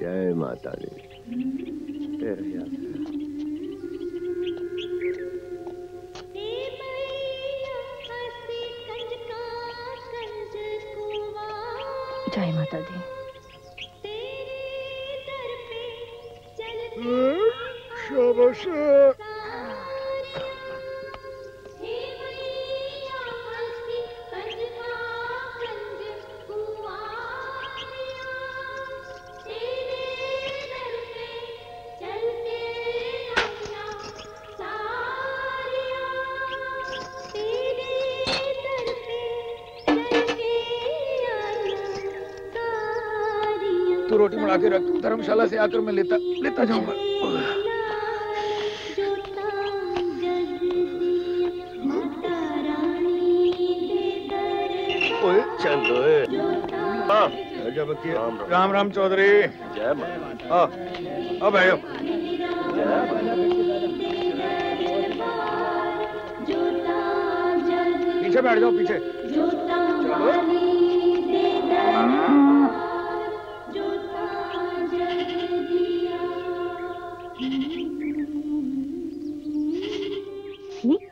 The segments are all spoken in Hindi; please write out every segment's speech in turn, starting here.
जय माता दी। जय माता दी। शाबाश। तू रोटी बना के रख, धर्मशाला से आकर मैं लेता जाऊंगा। चलो राम राम चौधरी। जय माता। अब आयो। पीछे बैठ जाओ, पीछे। चलो।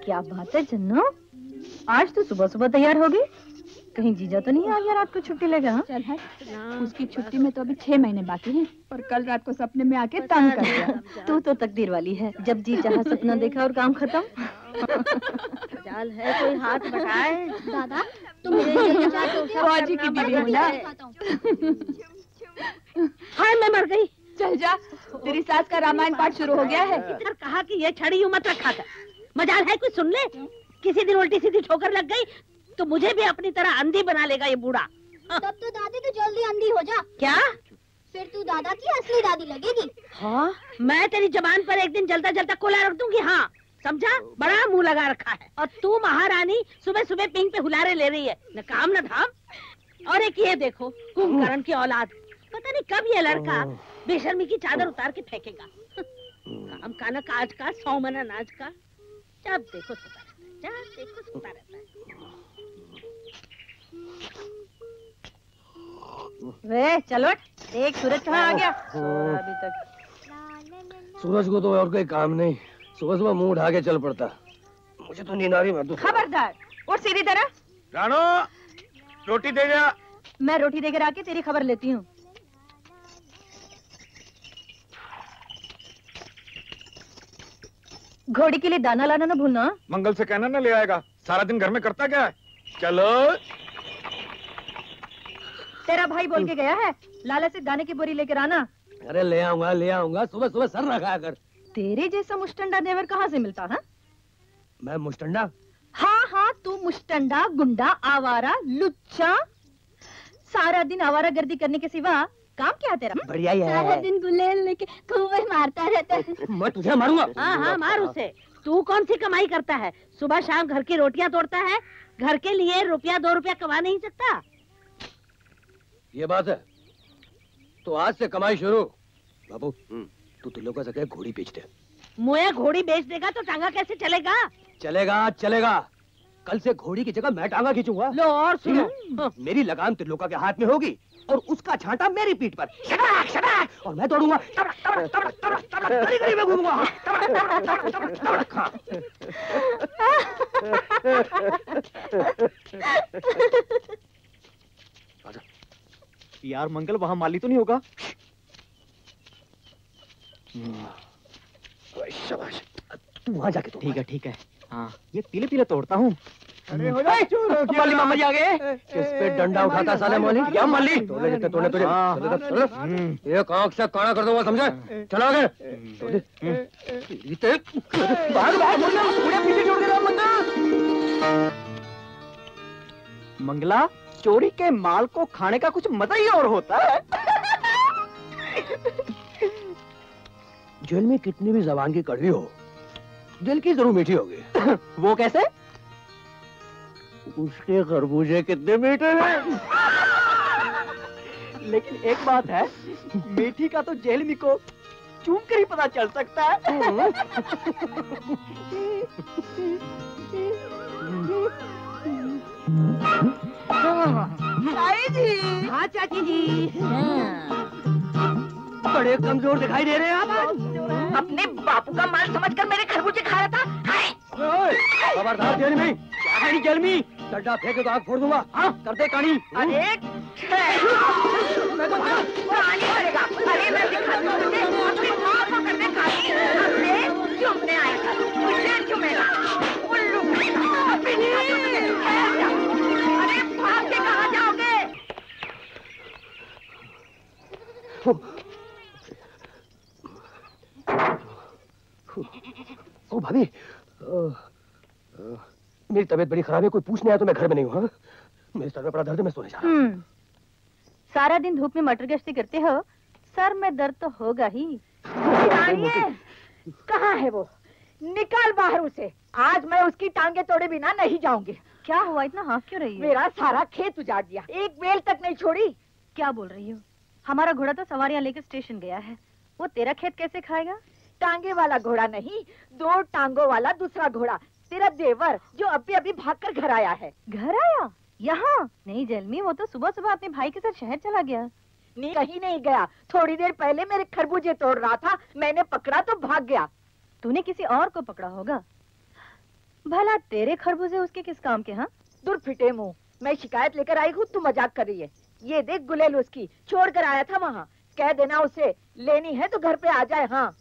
क्या बात है जन्नू, आज तो सुबह सुबह तैयार हो गई। कहीं जीजा तो नहीं आ गया रात को छुट्टी लेगा? हाँ? चल है, उसकी छुट्टी में तो अभी 6 महीने बाकी हैं, पर कल रात को सपने में आके तंग कर दिया। तू तो तकदीर वाली है, जब जी चाहा सपना देखा और काम खत्म। जाल है, कोई हाथ बटाए। दादा तुम फौजी की बीवी हो ना? हाय मैं मर गई। चल जा, तेरी सास का रामायण पाठ शुरू हो गया है। इधर कहा कि ये छड़ी यूं मत रखा कर। मजाल है कुछ सुन ले, किसी दिन उल्टी सीधी ठोकर लग गई तो मुझे भी अपनी तरह अंधी बना लेगा ये बूढ़ा। तब तो दादी तू जल्दी अंधी हो जा। क्या? फिर तू दादा की असली दादी लगेगी। हाँ, मैं तेरी जबान पर एक दिन जलता जलता कोला रख दूंगी। हाँ समझा, बड़ा मुंह लगा रखा है। और तू महारानी सुबह सुबह पिंक पे हुलारे ले रही है, न काम न धाम। और एक ये देखो, कुंभकर्ण की औलाद, पता नहीं कब ये लड़का बेशर्मी की चादर उतार के फेंकेगा। काम का न काज का, 100 मना नाच का, जब देखो सोता रहता है, जब देखो सोता रहता है। वे चलो, एक सूरज कहाँ आ गया? अभी तक सूरज को तो और कोई काम नहीं, सुबह सुबह मुंह उठा के चल पड़ता। मुझे तो नींद आ रही। मैं तो खबरदार, और सीधी तरह। रानो, रोटी दे जा। मैं रोटी देकर आके तेरी खबर लेती हूँ। घोड़ी के लिए दाना लाना ना भूलना। मंगल से कहना ना ले आएगा, सारा दिन घर में करता क्या है। चलो। तेरा भाई बोल के गया है, लाला से दाने की बोरी लेकर आना। अरे ले आऊंगा, सुबह सुबह सर ना खाया कर। तेरे जैसा मुस्टंडा देवर कहाँ से मिलता है? मैं मुस्टंडा? हाँ, तू मुस्टंडा, गुंडा, आवारा, लुच्चा, सारा दिन आवारा गर्दी करने के सिवा काम क्या तेरा? बढ़िया ही है। सारा दिन गुलेल लेके खूब मारता रहता है। मैं तुझे मारूंगा। हाँ, मार उसे। तू कौन सी कमाई करता है? सुबह शाम घर की रोटियां तोड़ता है, घर के लिए ₹1 2 रुपया कमा नहीं सकता। ये बात है तो आज से कमाई शुरू। बाबू तू तिल्लो का जगह घोड़ी बेच दे। मुझे घोड़ी बेच देगा तो टांगा कैसे चलेगा? चलेगा चलेगा, कल से घोड़ी की जगह मैं टांगा खींचूंगा। लो और सुनो, मेरी लगाम तिल्लोका के हाथ में होगी और उसका छांटा मेरी पीठ पर, शटाक शटाक, और मैं दौड़ूंगा, तबड़क तबड़क तबड़क तबड़क तबड़क, गली गली में घूमूंगा, तबड़क तबड़क तबड़क तबड़क, हाँ। यार मंगल, वहाँ माली तो नहीं होगा? शाबाश, तू वहाँ जाके तोड़। ठीक है। हाँ, ये पीले पीले तोड़ता हूँ। अरे हो जाए, माली मामा जी आ गए। किस पे डंडा उठाता साले मौली? क्या माली? तोड़ने जितने तोड़ने तुझे। ये आँख से काना कर दूंगा, समझे? चलो आगे। भाग भाग, पूरे पीछे छोड़ दे रहा मंगला, चोरी के माल को खाने का कुछ मजा ही और होता है। जेल में कितनी भी जबान की कड़वी हो, दिल की जरूर मीठी होगी। वो कैसे? उसके खरबूजे कितने मीठे हैं। लेकिन एक बात है, मीठी का तो जेलमी को चूम कर ही पता चल सकता है। हाँ चाची जी, बड़े कमजोर दिखाई दे रहे हैं आप। अपने बापू का माल समझकर मेरे खरबूजे खा रहा था। खबरदार जेल में, क्या कहानी जेल में? डंडा फेंके तो आग फोड़ दूंगा। हाँ, करते कहानी। अरे कहानी करेगा? अरे मैं दिखा दूं तुझे, अपनी माँ को करने कहानी। अरे चुमने आया था, मुझे चुमेगा, उल्लू करेगा। अरे भाग के कहाँ जाओगे? ओ भाभी, मेरी तबीयत बड़ी खराब है, कोई पूछने आया तो मैं घर में नहीं हूँ। हाँ? मेरे सर में बड़ा दर्द है, मैं सोने जा रहा हूँ। सारा दिन धूप में मटर गश्ती करते हो, सर में दर्द तो होगा ही। कहाँ है वो? निकाल बाहर उसे। आज मैं उसकी टांगे तोड़े बिना नहीं जाऊंगी। क्या हुआ, इतना हाँफ क्यों रही है? मेरा सारा खेत उजाड़ दिया, एक बेल तक नहीं छोड़ी। क्या बोल रही हो? हमारा घोड़ा तो सवारियां लेकर स्टेशन गया है, वो तेरा खेत कैसे खाएगा? टांगे वाला घोड़ा नहीं, 2 टांगों वाला दूसरा घोड़ा, तेरा देवर, जो अभी अभी भागकर घर आया है। घर आया? यहाँ नहीं जेलमी, वो तो सुबह सुबह अपने भाई के साथ शहर चला गया। कहीं नहीं गया, थोड़ी देर पहले मेरे खरबूजे तोड़ रहा था, मैंने पकड़ा तो भाग गया। तूने किसी और को पकड़ा होगा। भला तेरे खरबूजे उसके किस काम के? हाँ, दूर फिटे मुंह, मैं शिकायत लेकर आई हूँ, तू मजाक कर रही है। ये देख गुलेल उसकी, छोड़ कर आया था वहाँ। कह देना उसे, लेनी है तो घर पे आ जाए। हाँ,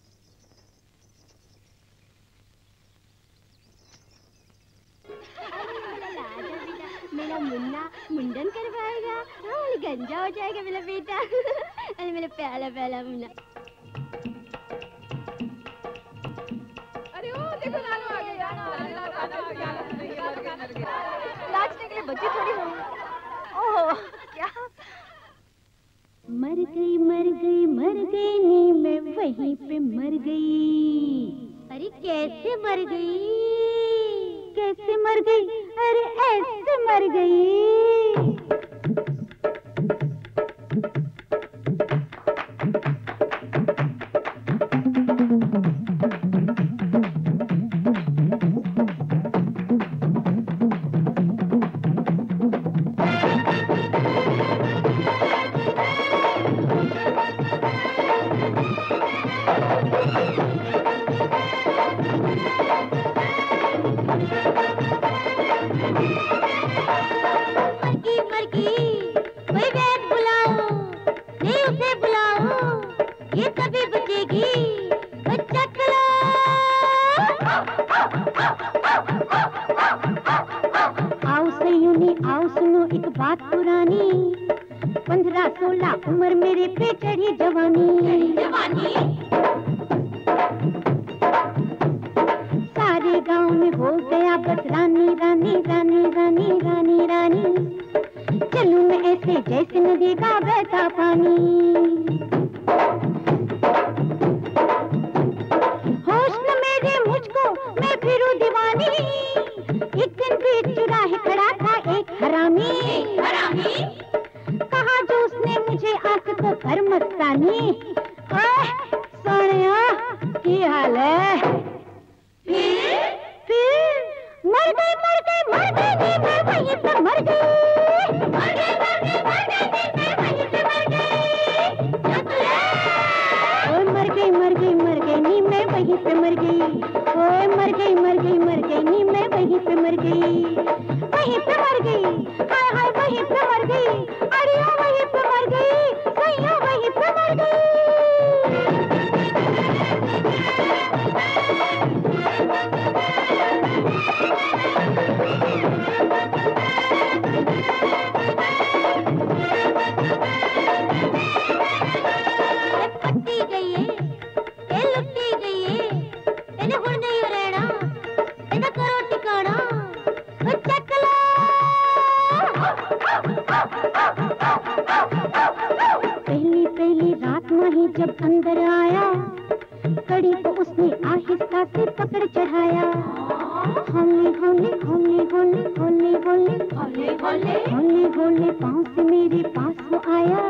मेरा मुन्ना मुंडन करवाएगा, हाँ, गंजा हो जाएगा मेरा बेटा। अरे मेरा प्याला प्याला मुन्ना। अरे ओ देखो नानू आ गया। नाचने के लिए बच्चे थोड़ी हो। ओह क्या? मर गई मर गई मर गई नी मैं वहीं पे मर गई। अरे कैसे मर गई? कैसे मर गई? अरे ऐसे मर गई। कहा जो उसने मर गई नी मैं वहीं पे मर गई। मर गई मर गई मर गई नी मैं वहीं पे मर गई। ओए मर गई मर गई मर गई नी मैं वहीं पे मर गई। ओए मर गई मर गई मर गई नी मैं वहीं पे मर गई। वहीं पे मर गई, हाय हाय वहीं पे मर गई। अड़िया वहीं पे मर गई, सैया वहीं पे मर गई। पट्टी गई है, ये लुट्टी गई है, इन्हें हुण नहीं रहना, इन्हें करो टिकाना, चक लो। पहली रात में ही जब अंदर आया, कड़ी को उसने आहिस्ता से पकड़ चढ़ाया। होले होले होले होले होले होले होले होले होले होले पाँव से मेरे पास वो आया।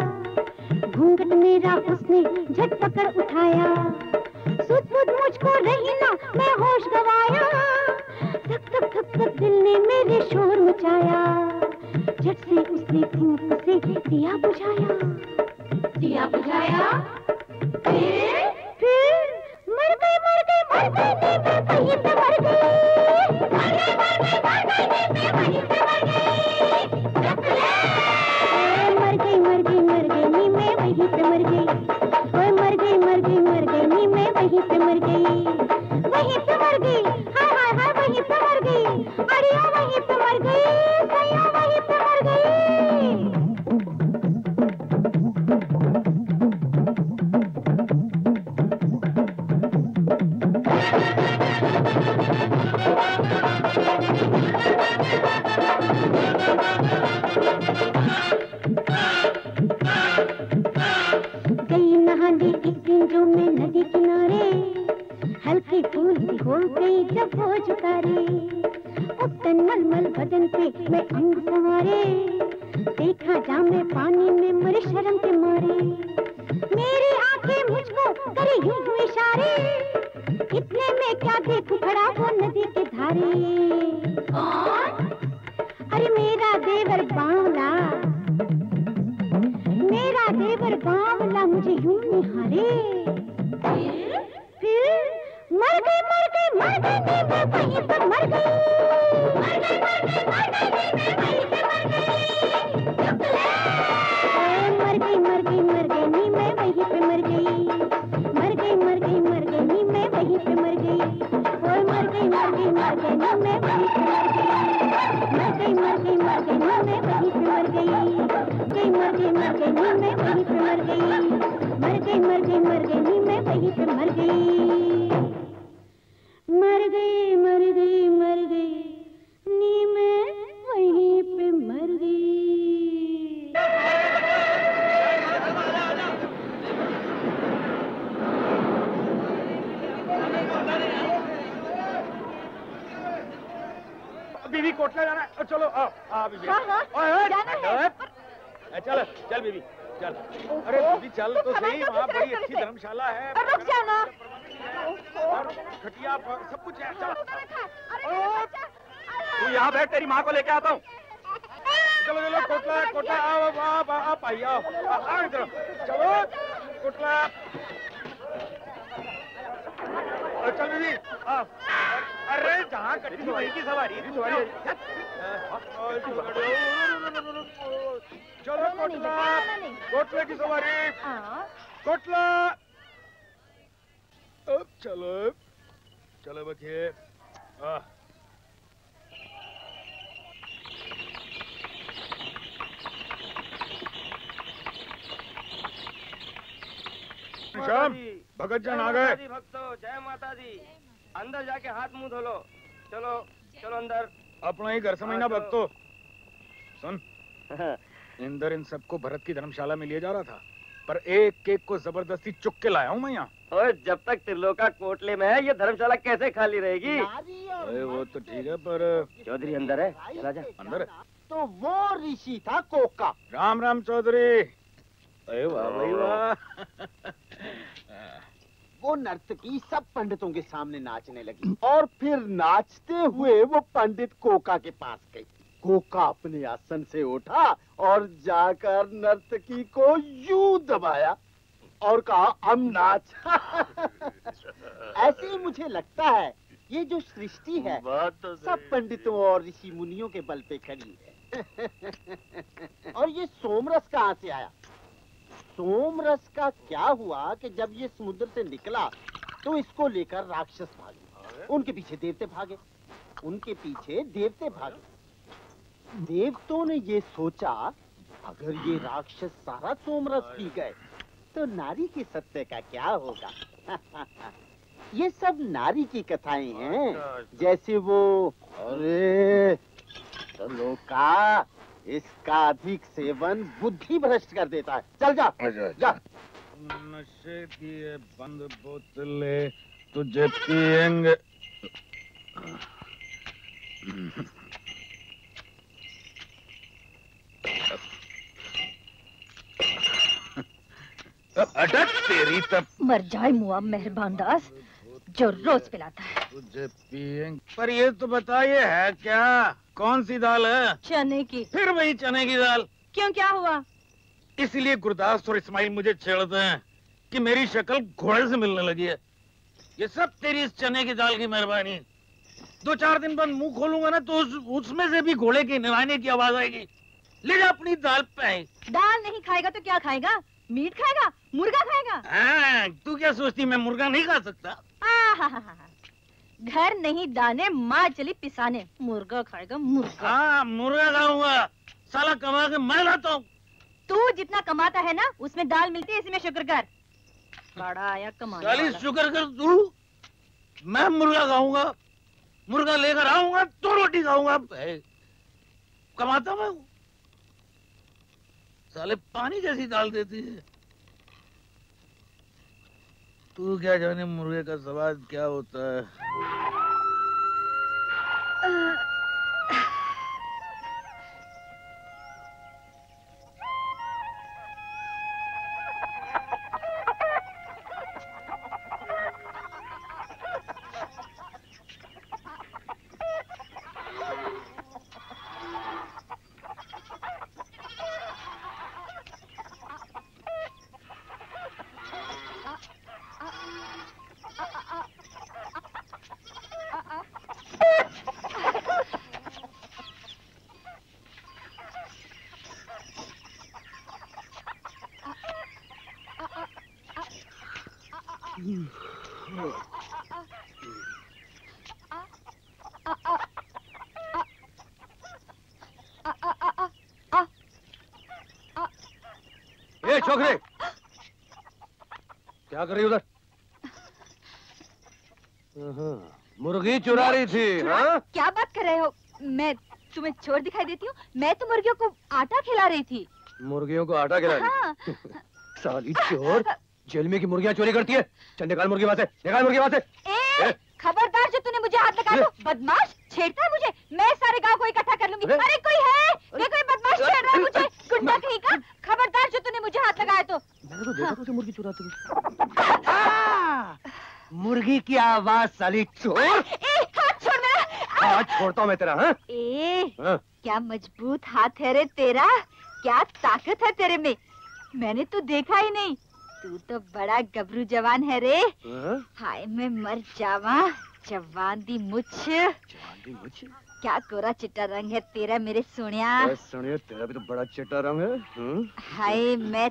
घूंघट मेरा उसने झट पकड़ उठाया। सुध-बुध मुझको रही ना, मैं होश गवाया। धक धक धक धक दिल ने मेरे शोर मचाया। झट से उसने फूंक से दिया बुझाया। दिया बुझाया, फिर मर गई मर गई मर गई नी मैं वहीं पे मर गई। मर गई मर गई मर गई नी मैं वहीं पे मर गई। मर गई मर गई मर गई नी मैं वहीं पे मर गई। ओए मर गई मर गई मर गई नी मैं वहीं पे मर गई। वहीं पे मर गई, हाय हाय हाय वहीं पे मर गई। अड़िया वहीं पे मर गई, सैया वहीं पे मर गई। गई नहाने एक दिन जो मैं नदी किनारे, हल्की फूल सी हो गई जब हो झुकारे। उपतन मलमल बदन पे मैं अंग संवारे, देखा जामे पानी में मरे शर्म के मारे। मेरी आंखें मुझको करे यूं यूं इशारे, इतने में क्या देखूं खड़ा वो नदी के धारे। कौन? अरे मेरा देवर बावला, मेरा देवर बावला मुझे यूं निहारे। फिर मर गई मर गई मर गई नी मैं वहीं पे मर गई। मर गई मर गई मर गई नी मैं वहीं पे मर गई। मर गई मर गई मर गई नी मैं वहीं पे मर गई। मर गई मर गई मर गई नी मैं वहीं पे मर गई। ओए मर गई मर गई मर गई नी मैं वहीं पे मर गई। मर गई मर गई मर गई नी मैं वहीं पे मर गई। गई मर गई मर गई नी मैं वहीं पे मर गई। मर गई मर गई मर गई नी मैं वहीं पे मर गई। मर गई मर गई मर गई नी मैं वहीं पे मर गई। बीबी कोटला जाना है। चलो आओ आओ बीबी। हाँ, हाँ, ओए, ओए, जाना है। चल चल बीबी चल। अरे बीबी चल तो सही, वहाँ बड़ी अच्छी धर्मशाला है। रुक जाना। खटिया सब कुछ है। चल तू यहाँ बैठ, तेरी माँ को लेके आता हूँ। चलो चलो कोटला कोटला आओ आप आई आओ इधर चलो कोटला। चल बीबी आओ। अरे जहाँ कटी वही की सवारी चलो कोटला, कोटले की सवारी कोटला। अब चलो चलो बच्चे। श्याम भगत जन आ गए। भक्तों जय माता दी। अंदर जाके हाथ मुंह धो लो। चलो चलो अंदर। अपना ही घर समझना भक्तों। सुन इंदर इन सबको भरत की धर्मशाला में लिए जा रहा था, पर एक एक को जबरदस्ती चुक के लाया हूँ मैं यहाँ। और जब तक त्रिलोका कोटले में है ये धर्मशाला कैसे खाली रहेगी? अरे वो तो ठीक है, पर चौधरी अंदर है, चला जा। अंदर है तो वो ऋषि था कोका। राम राम चौधरी। अरे वाह भाई वाह। वो नर्तकी सब पंडितों के सामने नाचने लगी और फिर नाचते हुए वो पंडित कोका के पास गई। कोका अपने आसन से उठा और जाकर नर्तकी को यूं दबाया और कहा अब नाच। ऐसे ही मुझे लगता है ये जो सृष्टि है तो सब पंडितों और ऋषि मुनियों के बल पे खड़ी है। और ये सोमरस कहाँ से आया? सोमरस का क्या हुआ कि जब ये समुद्र से निकला तो इसको लेकर राक्षस भागे, उनके पीछे देवते भागे, उनके पीछे देवते भागे। देवतों ने ये सोचा अगर ये राक्षस सारा सोमरस पी गए तो नारी के सत्य का क्या होगा। ये सब नारी की कथाएं हैं, जैसे वो अरे लोका, इसका अधिक सेवन बुद्धि भ्रष्ट कर देता है। चल जा जा। नशे की ये बंद बोतलें तुझे पिएंगे। अटक तेरी तब मर जाए मुआ मेहरबान दास जो रोज पिलाता है। तुझे पिएंगे। पर ये तो बता ये है क्या? कौन सी दाल है? चने की। फिर वही चने की दाल। क्यों, क्या हुआ? इसलिए गुरदास और इस्माइल मुझे छेड़ते हैं कि मेरी शक्ल घोड़े से मिलने लगी है। ये सब तेरी इस चने की दाल की मेहरबानी। 2-4 दिन बाद मुंह खोलूंगा ना तो उसमें से भी घोड़े की नहलाने की आवाज आएगी। ले जा अपनी दाल पे। दाल नहीं खाएगा तो क्या खाएगा? मीट खाएगा? मुर्गा खाएगा? हाँ, तू क्या सोचती मैं मुर्गा नहीं खा सकता? घर नहीं दाने माँ चली पिसाने, मुर्गा खाएगा मुर्गा। हाँ, मुर्गा खाऊंगा। साला कमा के मैं लाता हूँ। तू जितना कमाता है ना उसमें दाल मिलती है, इसमें शुक्र कर। बड़ा आया कमाने वाला। 40 शुक्र कर तू। मैं मुर्गा खाऊंगा, मुर्गा लेकर आऊंगा तो रोटी खाऊंगा। कमाता मैं हूँ। साले पानी जैसी दाल देती है। तू क्या जाने मुर्गे का स्वाद क्या होता है। ए छोकरे, क्या कर रही उधर? मुर्गी चुरा रही थी। हाँ? क्या बात कर रहे हो? मैं तुम्हें चोर दिखाई देती हूँ? मैं तो मुर्गियों को आटा खिला रही थी। मुर्गियों को आटा खिला रही? हाँ। साली चोर, जेल में की मुर्गियाँ चोरी करती है। चल निकाल मुर्गी वहाँ से, निकाल मुर्गी वहाँ से। खबरदार जो तूने मुझे हाथ लगा तो बदमाश छेड़ता है मुझे। मैं सारे गांव को इकट्ठा कर लूंगी। अरे कोई है? ये कोई बदमाश छेड़ रहा है मुझे। गुंडा कहीं का। खबरदार जो तूने मुझे हाथ लगाया तो। मैंने तो देखा था मुर्गी चुराती हुई। मुर्गी की आवाज साली चोर। हाथ छोड़ मेरा। हाथ छोड़ता हूँ मैं तेरा। हाँ? क्या मजबूत हाथ है रे तेरा। क्या ताकत है तेरे में। मैंने तो देखा ही नहीं। तू तो बड़ा गबरू जवान है रे। हाय मैं मर जावा। जवान दी मुछ। क्या कोरा चिट्टा रंग है तेरा मेरे सोनिया। सोनिया तेरा भी तो बड़ा चिट्टा रंग है। हाय मैं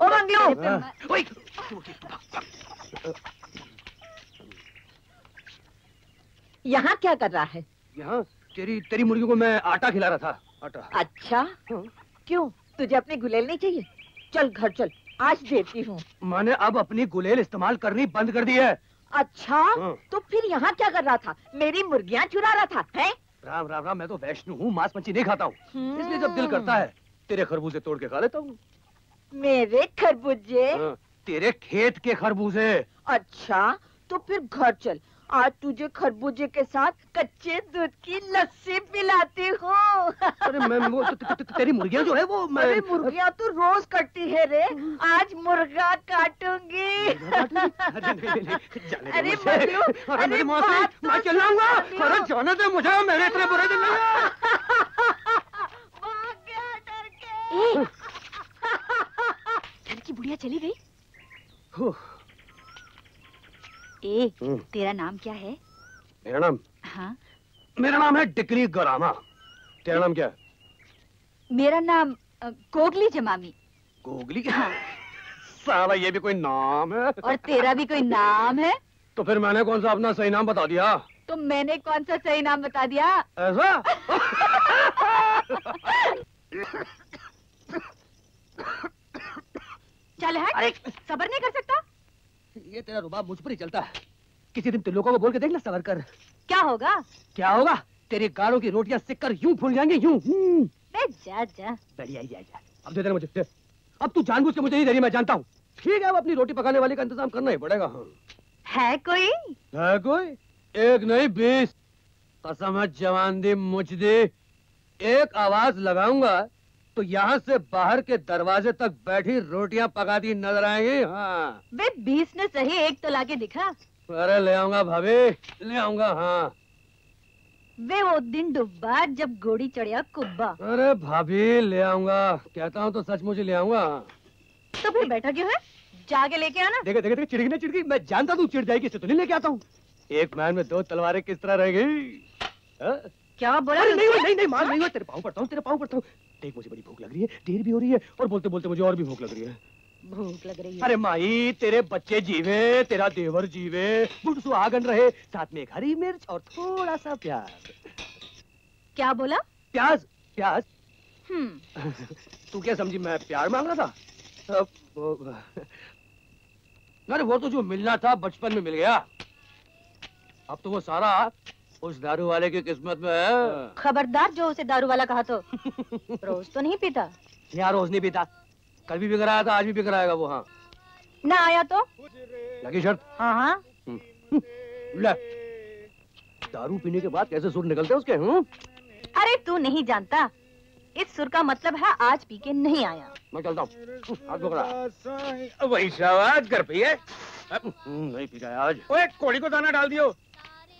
यहाँ क्या कर रहा है? यहाँ तेरी मुर्गी को मैं आटा खिला रहा था। आटा। अच्छा क्यों, तुझे अपनी गुलेल नहीं चाहिए? चल घर चल, आज देती हूँ। मैंने अब अपनी गुलेल इस्तेमाल करनी बंद कर दी है। अच्छा तो फिर यहाँ क्या कर रहा था? मेरी मुर्गियाँ चुरा रहा था हैं? राम राम राम, मैं तो वैष्णु हूँ, मांस मच्छी नहीं खाता हूँ। इसलिए जब दिल करता है तेरे खरबूजे तोड़ के खा लेता हूँ। मेरे खरबूजे? तेरे खेत के खरबूजे। अच्छा तो फिर घर चल, आज तुझे खरबूजे के साथ कच्चे दूध की लस्सी पिलाती हूँ। अरे तेरी मुर्गियाँ जो है वो अरे मुर्गियाँ तो रोज कटती है रे, आज मुर्गा काटूंगी। अरे मल्लू, अरे मैं चिल्लाऊंगा। अरे जाने दे मुझे, मेरे इतने बुरे दिन नहीं। की बुढ़िया चली गई। ए, तेरा नाम क्या है? मेरा नाम? हाँ, मेरा नाम है डिकरी गरामा। तेरा नाम क्या है? मेरा नाम कोगली जमामी। कोगली? हाँ। साला ये भी कोई नाम है? और तेरा भी कोई नाम है? तो फिर मैंने कौन सा अपना सही नाम बता दिया? तो मैंने कौन सा सही नाम बता दिया? ऐसा? चल हट, सबर नहीं कर सकता? ये तेरा रुबाब मुझ पर ही चलता है। किसी दिन तुम लोगों को बोल के देख ना, सबर कर। क्या होगा? क्या होगा? तेरी गालों की रोटियां सिककर यूं फूल जाएंगी, यूं। जा जा। बढ़िया ही जा। अब दे देना मुझे, दे। अब तू जानबूझ के मुझे नहीं दे रही, मैं जानता हूँ। ठीक है, अब अपनी रोटी पकाने वाले का इंतजाम करना ही पड़ेगा। है कोई? है कोई? एक नहीं 20। कसम है जवान दी मुझ दी। एक आवाज लगाऊंगा तो यहाँ से बाहर के दरवाजे तक बैठी रोटियां पकाती नजर आएंगी। हाँ। वे 20 ने सही, एक तो लाके दिखा। अरे ले आऊंगा भाभी, ले आऊंगा। हाँ। वे वो दिन डुब्बा जब गोड़ी चढ़िया कुब्बा। अरे भाभी ले आऊंगा, कहता हूँ तो सचमुच ले आऊंगा। तो फिर बैठा क्यों है? जाके लेके आना। देखे देखे देखे, चिड़गी ना चिड़गी, मैं जानता तू चिढ़ जाएगी, इससे तो नहीं लेके आता हूँ। एक मैन में 2 तलवारें किस तरह रहेगी? क्या बोला? नहीं मार नहीं हुआ, तेरे पाँव पड़ता हूँ, तेरे पाँव पड़ता हूँ। देख मुझे बड़ी भूख लग रही है, देर भी हो रही है, और बोलते बोलते मुझे और भी भूख लग रही है। भूख लग रही है? अरे माई, तेरे बच्चे जीवे, तेरा देवर जीवे, बुढ़ सुहागन रहे, साथ में एक हरी मिर्च और थोड़ा सा प्याज। क्या बोला? प्याज प्याज। तू क्या समझी मैं प्यार मांग रहा था? अरे वो तो जो मिलना था बचपन में मिल गया। अब तो वो सारा उस दारू वाले की किस्मत में है। खबरदार जो उसे दारू वाला कहा तो। रोज तो नहीं पीता? यार रोज नहीं पीता, कल भी कराया था, आज भी कराएगा वो। हाँ ना आया तो लगी शर्त? हाँ हाँ। ले, दारू पीने के बाद कैसे सुर निकलते उसके? अरे तू नहीं जानता, इस सुर का मतलब है आज पी के नहीं आया। मैं चलता हूँ, हाथ पकड़ा। वही शाबाश कर पी है। नहीं पी गया आज। ओए कोड़ी को दाना डाल दियो।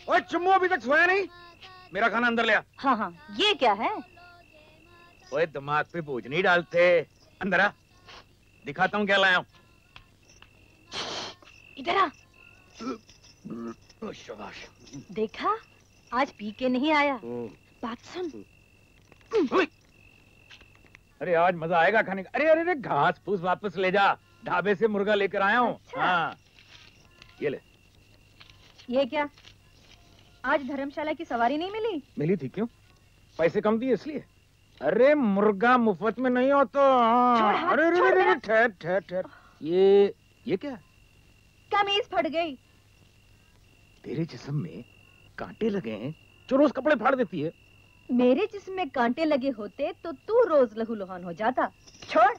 ओए चुम्मू अभी तक सोया नहीं, मेरा खाना अंदर ले आ। हाँ हाँ, ये क्या है? ओए दिमाग पे बोझ नहीं डालते, अंदर आ, दिखाता हूँ क्या लाया हूँ। इधर आ। शाबाश। देखा, आज पी के नहीं आया। बात सुन। अरे आज मजा आएगा खाने का। अरे अरे अरे, घास फूस वापस ले जा, ढाबे से मुर्गा लेकर आया हूँ। अच्छा। हाँ ये ले। ये क्या, आज धर्मशाला की सवारी नहीं मिली? मिली थी, क्यों? पैसे कम दिए इसलिए? अरे मुर्गा मुफ्त में नहीं हो तो। अरे अरे ठहर ठहर ठहर, ये क्या? कमीज फट गई। तेरे जिस्म में कांटे लगे हैं जो रोज कपड़े फाड़ देती है। मेरे जिस्म में कांटे लगे होते तो तू रोज लहू लुहान हो जाता। छोड़।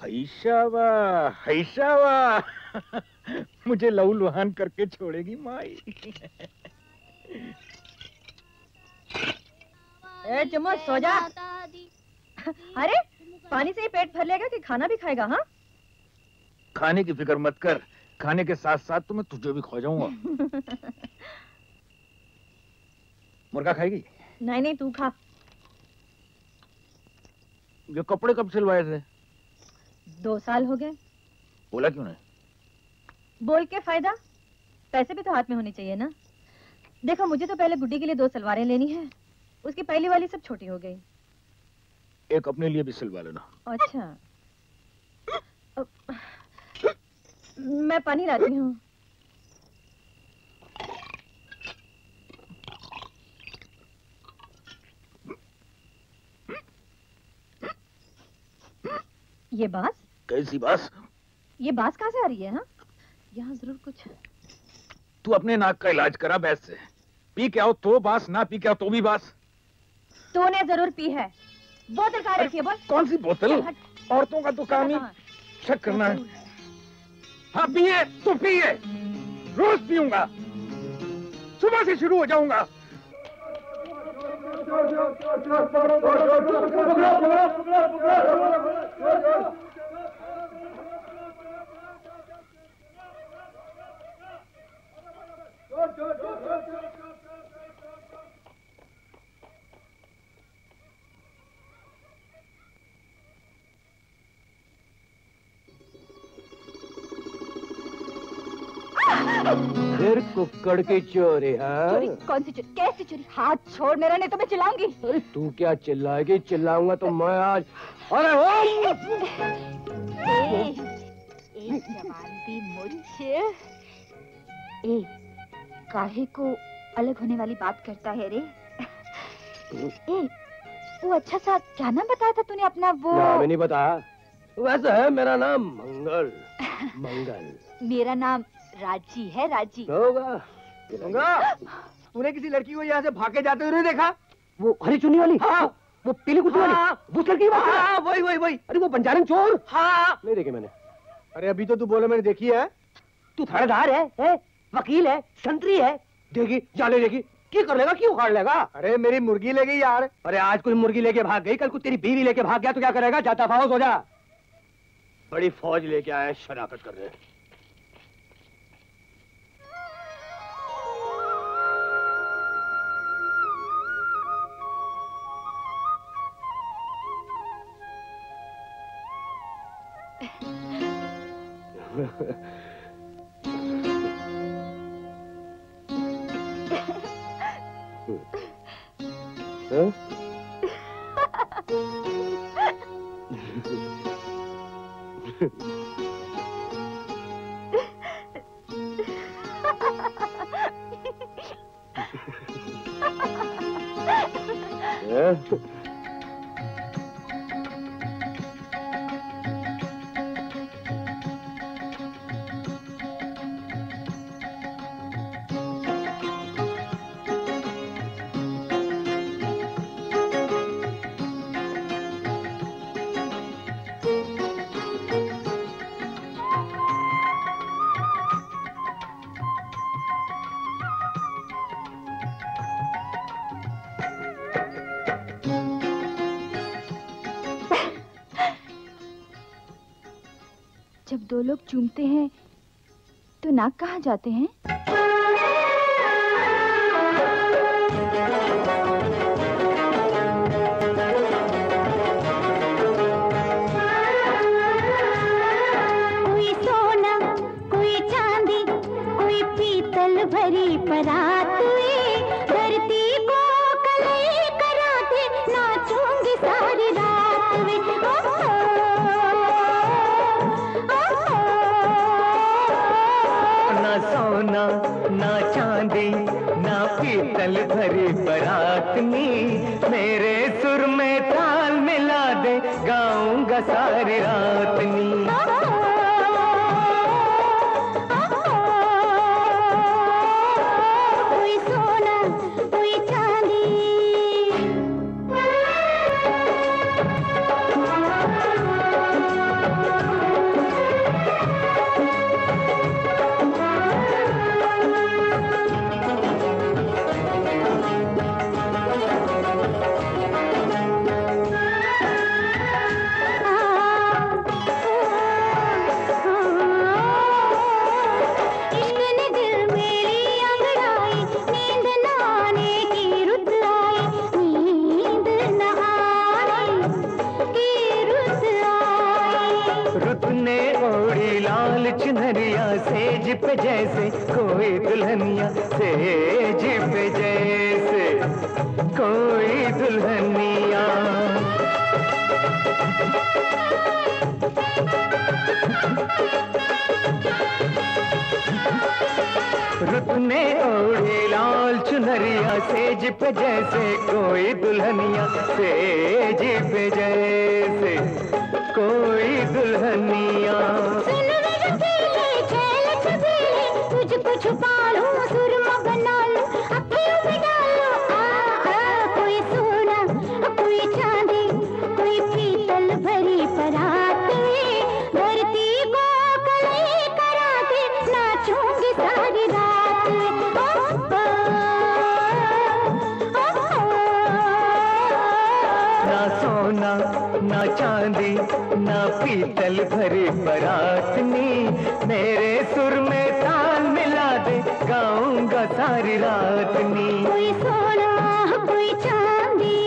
हैशावा हैशावा मुझे लहू लुहान करके छोड़ेगी माई। ए चम्मच सो जा। अरे पानी से ही पेट भर लेगा कि खाना भी खाएगा? हाँ, खाने की फिक्र मत कर, खाने के साथ साथ तो मैं तुझे भी खा जाऊंगा। मुर्गा खाएगी? नहीं नहीं, तू खा। ये कपड़े कब सिलवाए थे? 2 साल हो गए। बोला क्यों नहीं? बोल के फायदा, पैसे भी तो हाथ में होने चाहिए ना। देखो, मुझे तो पहले गुड्डी के लिए 2 सलवारें लेनी है, उसकी पहली वाली सब छोटी हो गई। एक अपने लिए भी सिलवा लेना। अच्छा, मैं पानी लाती हूँ। ये बास? कैसी बास? ये बास कहाँ से आ रही है? हाँ, यहाँ जरूर कुछ। तू अपने नाक का इलाज करा वैद्य से। पी के आओ तो बास, ना पी के आओ तो भी बास। तूने जरूर पी है। बोतल कहाँ रखी है? बोल। कौन सी बोतल? औरतों का तो काम ही शक करना है। हाँ पिए तो पिए, रोज पीऊंगा, सुबह से शुरू हो जाऊंगा। फिर कुक्कड़ की चोरी, हाँ? चोरी? कौन सी चोरी? कैसी चोरी? हाथ छोड़ मेरा, नहीं तो मैं चिल्लाऊंगी। अरे तू क्या चिल्लाएगी? चिल्लाऊंगा तो मैं आज। अरे जवान दी मुझे। काहे को अलग होने वाली बात करता है रे? वो अच्छा सा क्या नाम बताया था तूने अपना? वो नाम नहीं बताया। वैसे है मेरा नाम मंगल। मंगल। मेरा नाम राजी है। राजी होगा। तूने किसी लड़की को यहाँ से भागे जाते हुए नहीं देखा? वो हरी चुन्नी वाली? हाँ। वो पीली कुर्ती वाली? वो लड़की? हाँ, वही। अरे वो बंजारन चोर? हाँ। नहीं देखी मैंने। अरे अभी तो तू बोले मैंने देखी है। तू थानेदार है? वकील है, संतरी है, देगी जाने लेगी, क्या कर लेगा, क्यों उखाड़ लेगा? अरे मेरी मुर्गी ले गई यार। अरे आज कोई मुर्गी लेके भाग गई, कल को तेरी बीवी लेके भाग गया तो क्या करेगा? जाता फाउस हो जा। बड़ी फौज लेके आए, शराकत कर रहे हैं। जब दो लोग चूमते हैं तो नाक कहाँ जाते हैं? कोई सोना, कोई चांदी, कोई पीतल भरी परात में धरती को कलई कराते नाचूंगी सारी रात में। ना सोना ना चांदी ना पीतल भरी बारात में मेरे सुर में ताल मिला दे, गाऊंगा सारी रात नी। कोई सोना, कोई चांदी। सेज पे जैसे कोई दुल्हनिया, सेज पे जैसे कोई दुल्हनिया। रुत ने ओढ़ी लाल चुनरिया, सेज पे जैसे कोई दुल्हनिया, सेज पे जैसे कोई दुल्हनिया। तुझको छुपा लूं, सुरमा बना लूं, अखियों में डालूं। कोई सोना, कोई चांदी, कोई पीतल भरी परात में धरती को कलई कराते नाचूंगी सारी रात में। ना सोना ना चांदी ना पीतल भरी बारात नी, मेरे सुर में ताल मिला दे गाऊंगा सारी रात नी। कोई सोना कोई चांदी,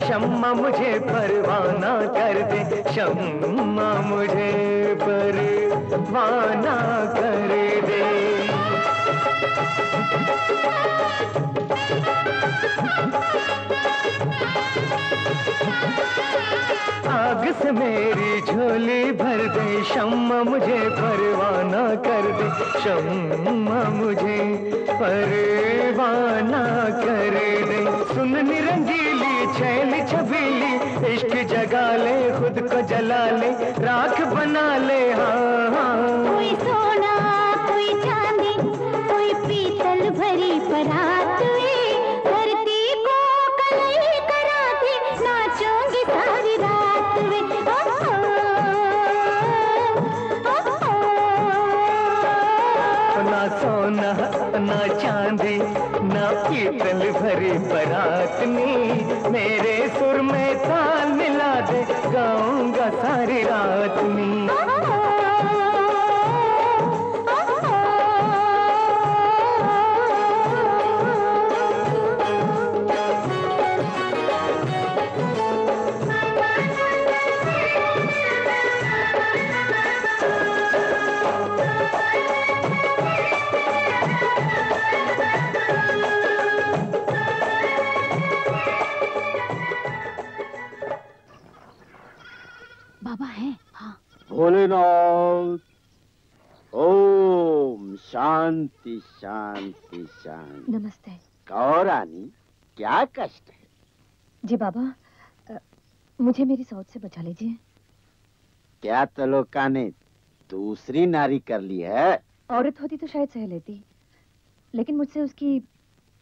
शम्मा मुझे परवाना कर दे, शम्मा मुझे परवाना कर दे। आग से मेरी झोली भर दे, शम्मा मुझे परवाना कर दे, शम्मा मुझे परवाना कर दे। सुन निरंजीली छैल छबीली, इश्क जगा ले खुद को जला ले, राख बना ले। हाँ हाँ कोई सोना कोई चांदी कोई पीतल भरी परात में, धरती को कलई करा के नाचूंगी सारी रात में। ना सोना ना चांदी ना पीतल भरी बारात नी, मेरे सुर में ताल मिला दे गाऊंगा सारी रात नी। बाबा है? हाँ। भोलेनाथ, ओम शांति शांति शांति। नमस्ते। कहो रानी, क्या कष्ट है? जी बाबा, मुझे मेरी सौत से बचा लीजिए। क्या तलोका ने दूसरी नारी कर ली है? औरत होती तो शायद सह लेती, लेकिन मुझसे उसकी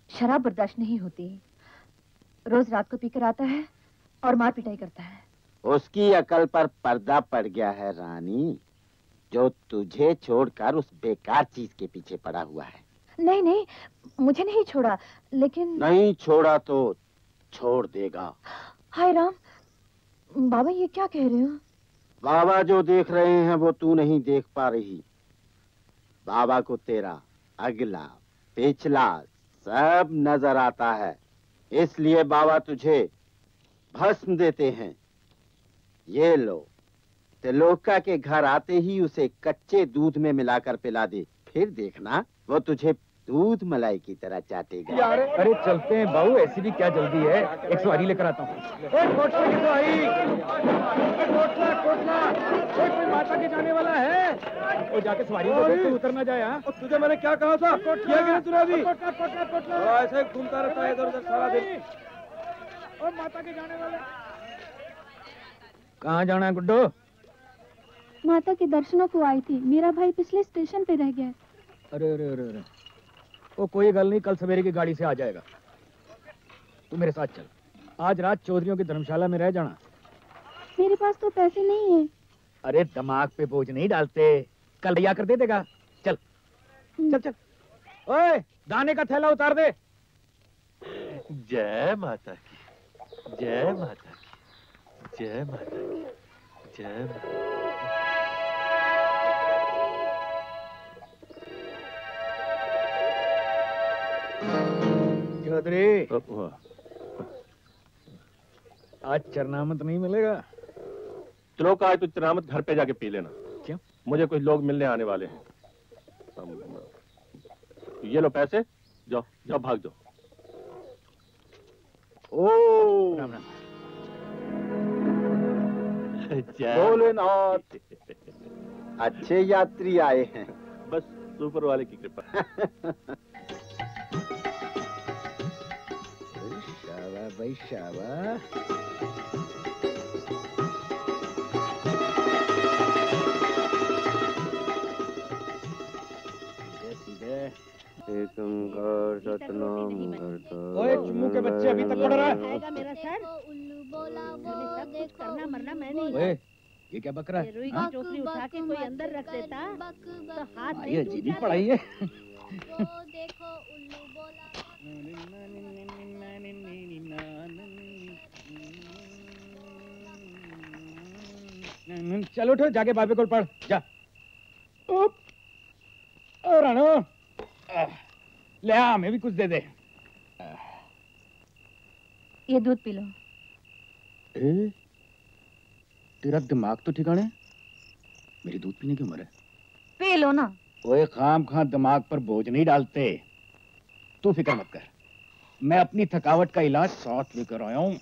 शराब बर्दाश्त नहीं होती। रोज रात को पीकर आता है और मार पिटाई करता है। उसकी अकल पर पर्दा पड़ गया है रानी, जो तुझे छोड़कर उस बेकार चीज के पीछे पड़ा हुआ है। नहीं नहीं, मुझे नहीं छोड़ा, लेकिन नहीं छोड़ा तो छोड़ देगा। हाय राम, बाबा ये क्या कह रहे हो? बाबा जो देख रहे हैं वो तू नहीं देख पा रही। बाबा को तेरा अगला पिछला सब नजर आता है, इसलिए बाबा तुझे भस्म देते हैं। ये लो, त्रिलोका के घर आते ही उसे कच्चे दूध में मिलाकर पिला दे, फिर देखना वो तुझे दूध मलाई की तरह चाटेगा। अरे चलते हैं बाबू, ऐसी भी क्या जल्दी है, एक सवारी लेकर आता हूँ। कोई माता के जाने वाला है, वो जाके सवारी को उतर ना जाए। हाँ तुझे मैंने क्या कहा था, किया कि नहीं तूने अभी? ऐसे घूमता रहता है इधर उधर सारा दिन। और माता के जाने वाले कहाँ जाना है गुड्डो? माता के दर्शनों को आई थी, मेरा भाई पिछले स्टेशन पे रह गया। अरे अरे अरे अरे, वो कोई गल नहीं, कल सवेरे की गाड़ी से आ जाएगा। तू मेरे साथ चल, आज रात चौधरियों की धर्मशाला में रह जाना। मेरे पास तो पैसे नहीं है। अरे दिमाग पे बोझ नहीं डालते, कल भैया कर दे देगा। चल चल चल। ओए, दाने का थैला उतार दे। जय माता की, जय माता की, जय माता की, जय माता। चौधरी, आज चरनामत नहीं मिलेगा। त्रिलोका आए तो चरनामत घर पे जाके पी लेना। क्यों? मुझे कुछ लोग मिलने आने वाले हैं। ये लो पैसे, जाओ जाओ भाग जाओ। ओ राम राम। भोलेनाथ, अच्छे यात्री आए हैं। बस ऊपर वाले की कृपा। शाबाश भाई शाबाश। एक ओंकार सतनाम करता। ओए चुम्मू के बच्चे अभी तक पढ़ रहा है। खाएगा मेरा सर। सब कुछ करना मरना मैं नहीं। ओए ये क्या बक रहा है? रुई की टोकरी उठा के कोई अंदर रख देता तो हाथ ये अजीब ही पढ़ाई है। चल उठो, जाके बाबे को पढ़ जा। रानो ले आ, हमें भी कुछ दे दे। ये दूध पी लो। तेरा दिमाग तो ठिकाने? मेरी दूध पीने की उम्र है। पी लो ना। ओए खाम खां दिमाग पर बोझ नहीं डालते। तू फिक्र मत कर, मैं अपनी थकावट का इलाज साथ लेकर आया हूँ।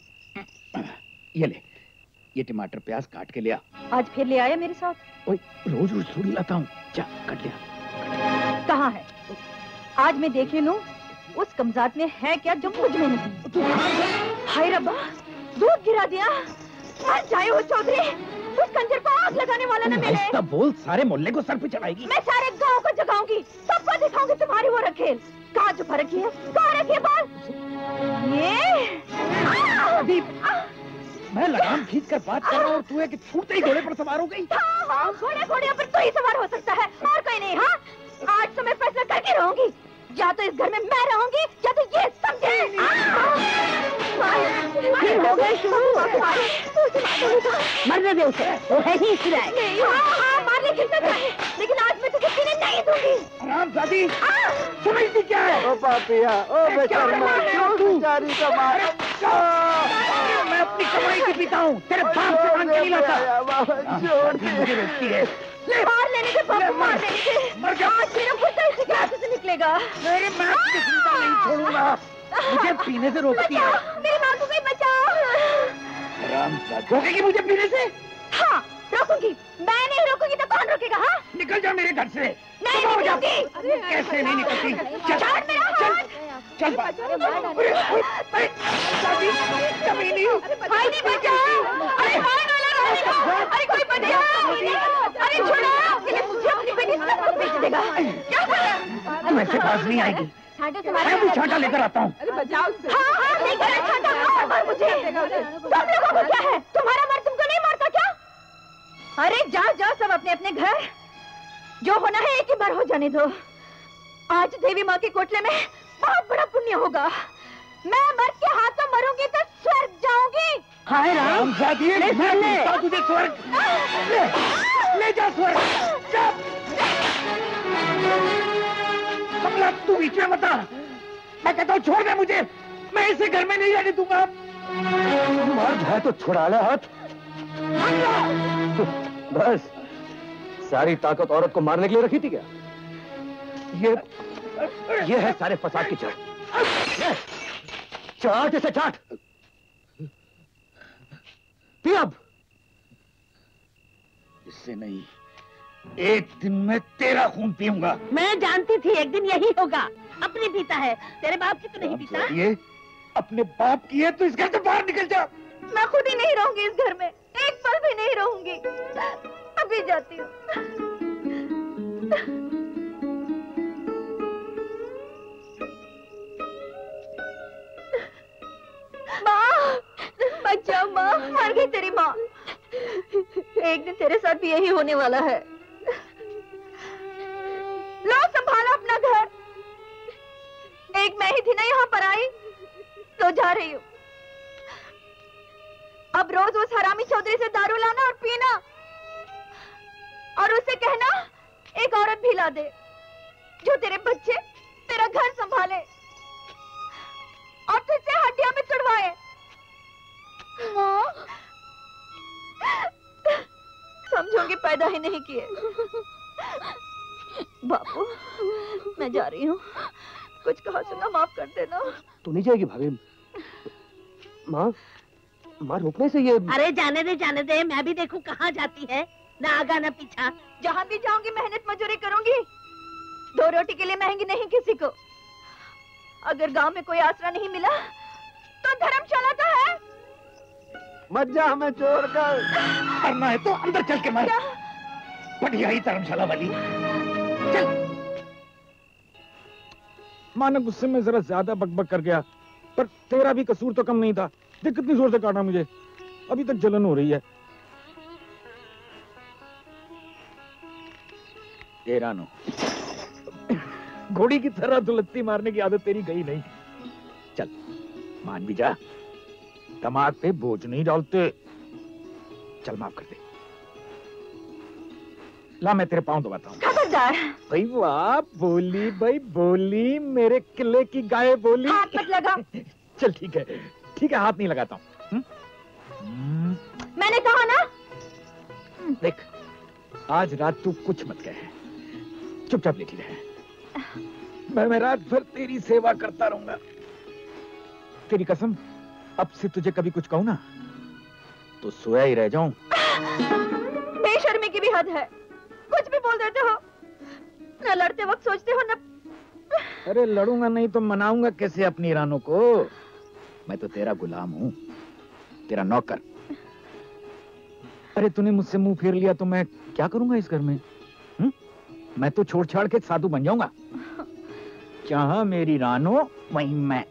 ये ले, ये टमाटर प्याज काट के लिया। आज फिर ले आया मेरे साथ? ओए रोज रोज थोड़ी लाता हूँ, जा काट लिया। कहाँ है? आज मैं देख लूं उस कमजात में है क्या जो मुझ में नहीं। हाय रब्बा, दूध गिरा दिया। मर जाए वो चौधरी, उस कंजर को आग लगाने वाला न मिले। ऐसा बोल, सारे मोहल्ले को सर पे चढ़ाएगी। मैं सारे गांव को जगाऊंगी, सबको दिखाऊंगी तुम्हारी वो रखेल। कहाँ जो फर्क है, कहाँ रखी है बाल? ये मैं लगाम खींच कर बात कर रहा हूँ और तू है कि छूटते ही घोड़े पर सवार हो गई। हाँ, घोड़े पर तो ही सवार हो सकता है और कोई नहीं। हाँ, आज तो मैं फैसला करके रहूंगी, या तो इस घर में मैं रहूंगी या तो ये समझे। हो गए शुरू। मरने दे उसे, वो है ही इसराइल। हाँ, मारने कितना चाहे, लेकिन आज मैं तुझे पीने नहीं दूंगी। हरामजादी, समझती क्या है? ओ पापिया, ओ बेशर्मा, क्यों बेचारी को मारा? मैं अपनी कमाई की पीता हूँ, तेरे बाप से मांग के नहीं लाता। मुझे रोकती है। मार लेने से बापू, मार लेने से। मर जा। आज मेरा कुत्ता इसी क्लास से निकलेगा। मेरे मैं जिंदा नहीं छोड़ूंगा। मुझे पीने से रोकती है। मेरी माँ को भी बचाओ। हरामजादी, रोकेगी मुझे पीने से? हाँ, रोकूंगी। मैं नहीं रोकूंगी तो कौन रोकेगा? हाँ, निकल जा मेरे घर से। नहीं निकलूंगी। कैसे नहीं निकलती? छोड़ मेरा हाथ। चल कमीनी, भाई नहीं बचाओ। अरे भाई वाला रहेगा। अरे कोई बचाओ। अरे छोड़ो, ये मुझे अपनी बेटी से सब बेच देगा। क्या कर रहा है? तू ऐसे पास नहीं आएगी। मैं भी छांटा लेकर आता हूँ। हाँ हाँ, लेकर आ छांटा। और मुझे सब लोगों को क्या है? तुम्हारा मर्द तुमको नहीं मारता क्या? अरे जाओ जाओ सब अपने अपने घर, जो होना है एक ही बार हो जाने दो। आज देवी माँ के कोटले में बहुत बड़ा पुण्य होगा। मैं मर्द के हाथों मरूंगी तो स्वर्ग जाऊंगी। हाय राम, ले तुझे स्वर्ग, ले जा स्वर्ग। कमला, तू बीच में मत आ। मैं कहता हूँ छोड़ दे मुझे, मैं इसे घर में नहीं जाने दूंगा। मर्द है तो छुड़ा ले हाथ। बस सारी ताकत औरत को मारने के लिए रखी थी क्या? ये है सारे फसाद की जड़। चाट इसे, चाट। पी अब। इससे नहीं, एक दिन मैं तेरा खून पीऊंगा। मैं जानती थी एक दिन यही होगा। अपनी पीता है, तेरे बाप की तो नहीं पीता। ये अपने बाप की है तो इस घर से बाहर निकल जा। मैं खुद ही नहीं रहूंगी इस घर में, एक पल भी नहीं रहूंगी। अभी जाती हूँ। माँ, बच्चा, माँ, मर गई तेरी माँ। एक दिन तेरे साथ भी यही होने वाला है। लो संभालो अपना घर। एक मैं ही थी ना यहाँ पर आई, तो जा रही हूँ। अब रोज उस हरामी चौधरी से दारू लाना और पीना, और उसे कहना एक औरत भी ला दे जो तेरे बच्चे, तेरा घर संभाले और तुझसे हड्डियां भी तुड़वाए। माँ, समझोगे पैदा ही नहीं किए। बापू, मैं जा रही हूँ। कुछ कहा सुना, माफ कर देना। तू नहीं जाएगी भाभी? माँ, माँ रोकने से ये। अरे जाने दे, मैं भी देखूं कहाँ जाती है, ना आगा ना पीछा। जहाँ भी जाऊंगी मेहनत मजदूरी करूंगी, 2 रोटी के लिए महंगी नहीं किसी को। अगर गांव में कोई आसरा नहीं मिला तो धर्मशाला तो है। मत जा हमें छोड़कर। मरना है तो अंदर चल के मर। बढ़िया ही धर्मशाला वाली। चल। माँ ने गुस्से में जरा ज्यादा बकबक कर गया, पर तेरा भी कसूर तो कम नहीं था। देख कितनी जोर से काटा मुझे, अभी तक जलन हो रही है। ए रानो, घोड़ी की तरह दुलत्ती मारने की आदत तेरी गई नहीं। चल मान भी जा, दिमाग पे बोझ नहीं डालते। चल माफ कर दे। ला मैं तेरे पाँव दबाता हूँ। खबरदार। भाई वाह, बोली भाई बोली, मेरे किले की गाय बोली। हाथ मत लगा। चल ठीक है, हाथ नहीं लगाता हूँ। मैंने कहा ना। देख, आज रात तू कुछ मत कहे, चुपचाप लेटी रहे। मैं रात भर तेरी सेवा करता रहूंगा। तेरी कसम, अब से तुझे कभी कुछ कहूं ना तो सोया ही रह जाऊं। बेशर्मी की भी हद है, कुछ भी बोल देते हो। न लड़ते वक्त सोचते हो न। अरे लड़ूंगा नहीं तो मनाऊंगा कैसे अपनी रानों को? मैं तो तेरा गुलाम हूँ, तेरा नौकर। अरे तूने मुझसे मुंह फेर लिया तो मैं क्या करूंगा इस घर में? मैं तो छोड़ छाड़ के साधु बन जाऊंगा। जहां मेरी रानो वहीं मैं।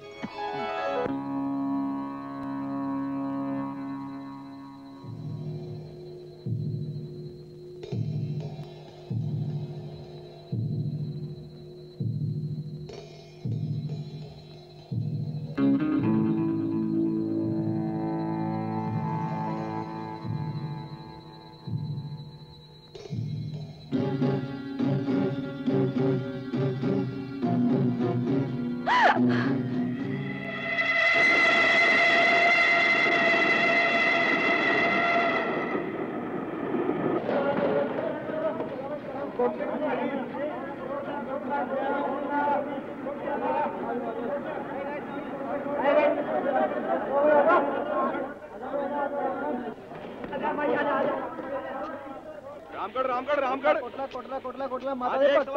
कोटला माता दे भक्तो।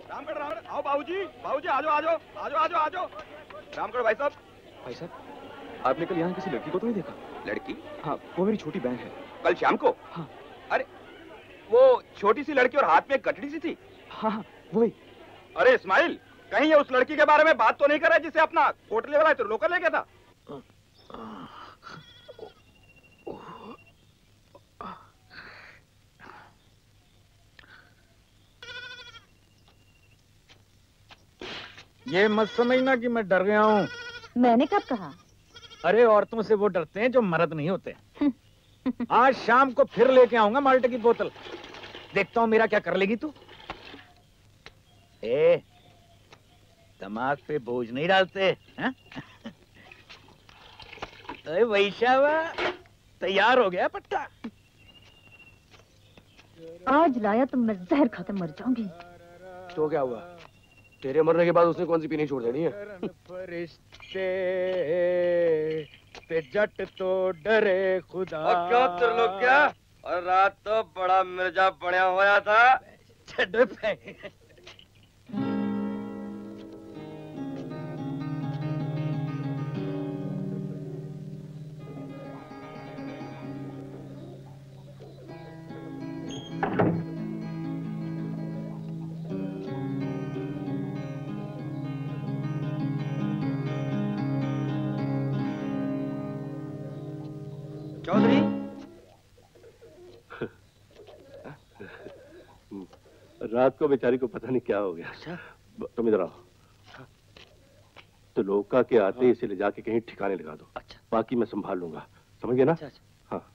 रामगढ़ आओ बाबूजी, आजो। रामगढ़ भाई साहब, आपने कल यहाँ किसी लड़की को तो नहीं देखा? लड़की? हाँ, वो मेरी छोटी बहन है। कल शाम को? हाँ। अरे वो छोटी सी लड़की और हाथ में गठड़ी सी थी? हाँ, वही। अरे इस्माइल, कहीं ये उस लड़की के बारे में बात तो नहीं कर रहा जिसे अपना कोटले वाला तो लोकर ले गया था? ये मत समझना कि मैं डर गया हूँ। मैंने कब कहा? अरे औरतों से वो डरते हैं जो मर्द नहीं होते। आज शाम को फिर लेके आऊंगा माल्टे की बोतल। देखता हूँ मेरा क्या कर लेगी तू। दिमाग पे बोझ नहीं डालते हैं? अरे वैशावा, तैयार हो गया पट्टा? आज लाया तो मैं जहर खाकर मर जाऊंगी। तो क्या हुआ? तेरे मरने के बाद उसने कौन सी पीनी छोड़ देनी है? फरिश्ते पे जट तो डरे खुदा। और क्यों त्रिलोक क्या? और रात तो बड़ा मिर्जा बढ़िया होया था। छड़ पे चौधरी, रात को बेचारी को पता नहीं क्या हो गया। अच्छा? तुम इधर आओ। तो लोका के आते इसे ले जाके कहीं ठिकाने लगा दो। अच्छा। बाकी मैं संभाल लूंगा, समझ गए ना? अच्छा। हाँ।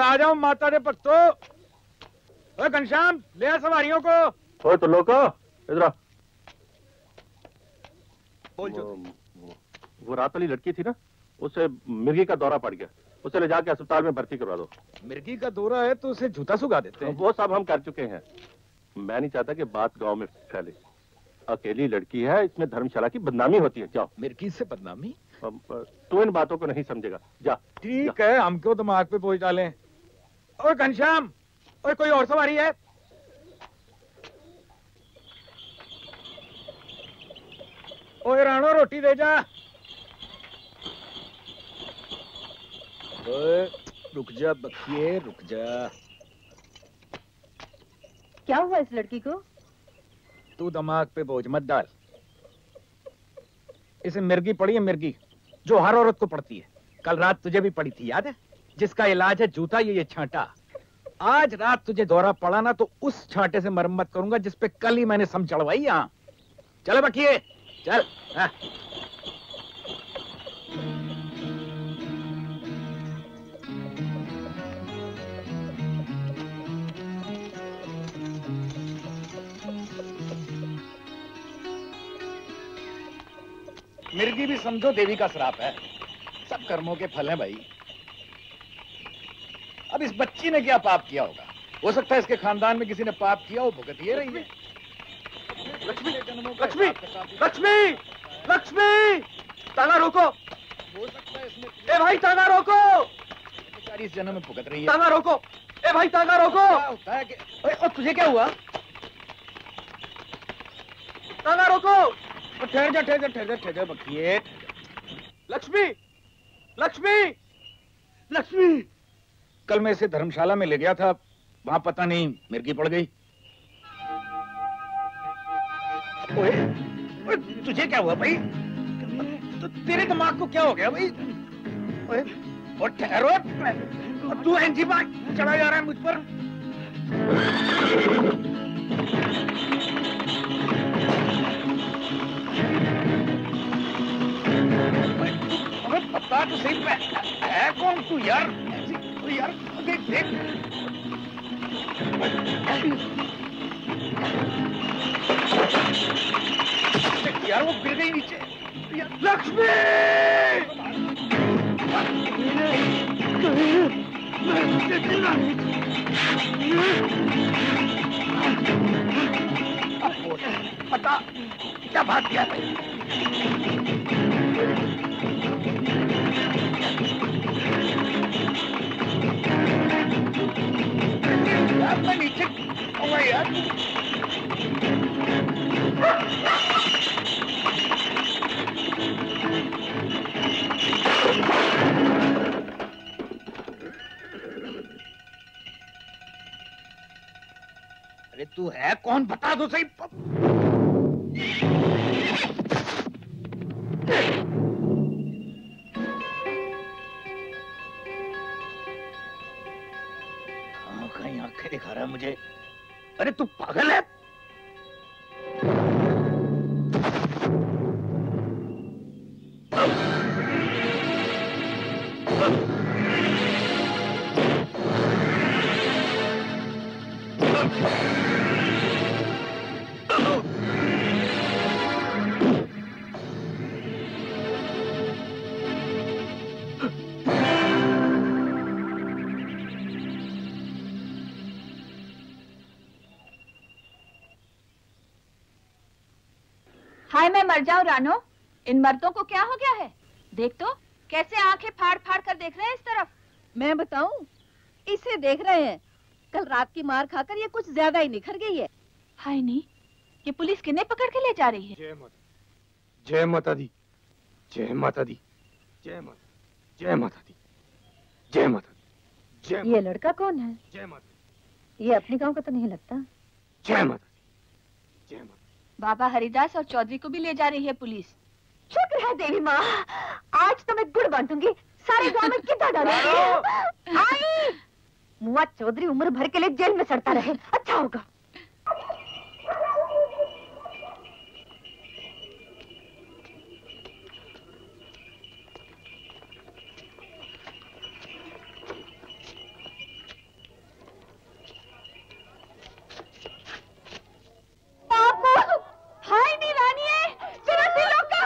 आ जाओ माता दे भक्तो। घनश्याम, ले आ सवारियों को। ओ तो लोका, इधर आ। वो रात वाली लड़की थी ना, उसे मिर्गी का दौरा पड़ गया। उसे ले जाके अस्पताल में भर्ती करवा दो। मिर्गी का दौरा है तो उसे जूता सुगा देते हैं। वो सब हम कर चुके हैं। मैं नहीं चाहता कि बात गांव में फैले। अकेली लड़की है, इसमें धर्मशाला की बदनामी होती है। जाओ। मिर्गी से बदनामी? तू इन बातों को नहीं समझेगा। जा। ठीक है, हम क्यों दिमाग पे बोझ डालें। ओए घनश्याम, ओए कोई और सवारी है? ओए राणो, रोटी दे जा। ओए रुक जा बखिए, रुक जा। क्या हुआ इस लड़की को? तू दिमाग पे बोझ मत डाल। इसे मिर्गी पड़ी है, मिर्गी, जो हर औरत को पड़ती है। कल रात तुझे भी पड़ी थी, याद है? जिसका इलाज है जूता, ये छांटा। आज रात तुझे दौरा पड़ा ना तो उस छांटे से मरम्मत करूंगा जिस पे कल ही मैंने सम चढ़वाई। यहाँ चल बखिए, चल। हाँ। मिर्गी भी समझो देवी का श्राप है। सब कर्मों के फल हैं भाई। अब इस बच्ची ने क्या पाप किया होगा? हो सकता है इसके खानदान में किसी ने पाप किया हो, भुगत ये रही है। लक्ष्मी, लक्ष्मी, लक्ष्मी, लक्ष्मी, ताला रोको। हो सकता है इसमें। ए भाई ताला रोको। बेचारी इस जन्म में भुगत रही है। ताला रोको। ए भाई ताला रोको। क्या होता है कि और तुझे क्या हुआ? ताला रोको। ठहर जा, ठहर जा, ठहर जा, ठहर जा बखिए। लक्ष्मी, लक्ष्मी, लक्ष्मी। कल मैं इसे धर्मशाला में ले गया था, वहां पता नहीं मिर्गी पड़ गई। ओए, ओए, तुझे क्या हुआ भाई? तो तेरे दिमाग को क्या हो गया भाई? ओए, और ठहरो, तू एंजीबा चढ़ा जा रहा है मुझ पर। बता तो सही है कौन तू यार? तू यार देख देख। यार वो गिर गई नीचे। लक्ष्मी, पता क्या बात किया भाई? यार मैं नीचे आऊंगा यार। अरे तू है कौन? बता दो सही। कहीं आंखें दिखा रहा है मुझे। अरे तू पागल है? हाय मैं मर जाऊं रानो, इन मर्दों को क्या हो गया है? देख तो कैसे आंखें फाड़ फाड़ कर देख रहे हैं इस तरफ। मैं बताऊं, इसे देख रहे हैं। कल रात की मार खाकर ये कुछ ज्यादा ही निखर गई है। हाय नहीं, ये पुलिस किन्हें पकड़ के ले जा रही है? जय माता, जय माता दी, जय माता दी, जय माता, जय माता दी, जय माता दी, जय। ये लड़का कौन है? जय माता, ये अपने गांव का तो नहीं लगता। जय माता, जय माता। बाबा हरिदास और चौधरी को भी ले जा रही है पुलिस। चुप रह देवी माँ, आज तो मैं गुड़ बांटूंगी, सारे गांव में कितना डालूंगी। आई मुआ चौधरी उम्र भर के लिए जेल में सड़ता रहे, अच्छा होगा। हाय नी रानिए, तेरा दिल होगा।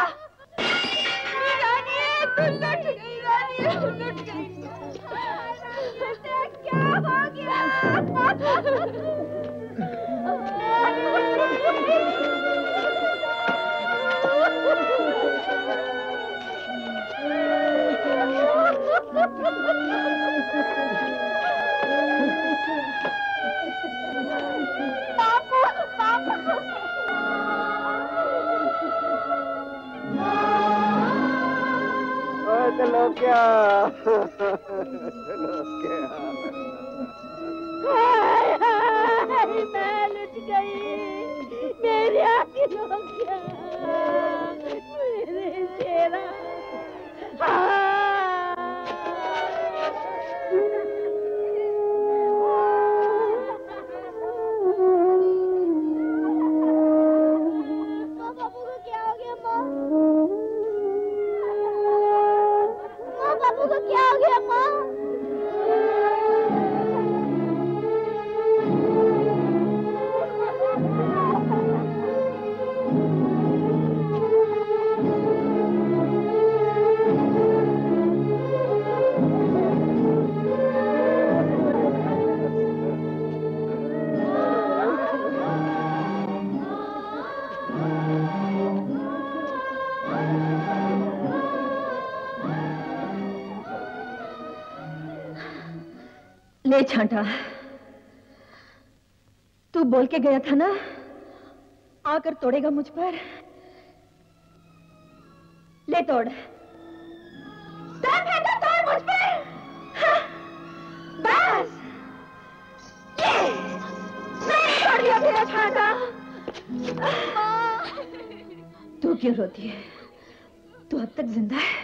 नी रानिए, तू लुट गई, रानिए तू लुट गई। क्या हो गया? चलो क्या चलो क्या मैं लुट गई, मेरी आंखें हो गया, मेरे चेहरा। बाबू को क्या हो गया माँ? बाबू को क्या हो गया माँ? ले छांटा, तू बोल के गया था ना आकर तोड़ेगा मुझ पर। ले तोड़, दम है तो तोड़ मुझ पर। हाँ, बस ये मैं तोड़ दिया तेरा छांटा। तू क्यों रोती है? तू अब तक जिंदा है,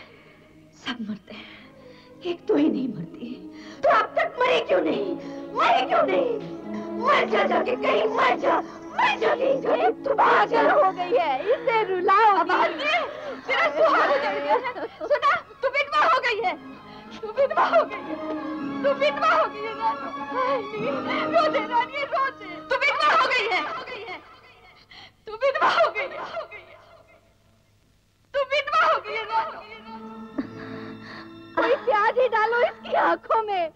सब मरते हैं, एक तो ही नहीं मरती। तो अब तक मरी क्यों नहीं? मरी क्यों नहीं? मर जा जाके कहीं, मर जा कहीं। तू पागल हो गई है, इसे रुलाओ। अब तेरा सुहाग उजड़ गया है। सुना, तू विधवा हो गई है, तू विधवा हो गई है, तू विधवा हो गई है रानी। रो दे रानी, रो दे। तू विधवा हो गई है, तू विधवा हो गई है, तू विधवा हो गई है रानी। कोई प्याज ही डालो इसकी आंखों में।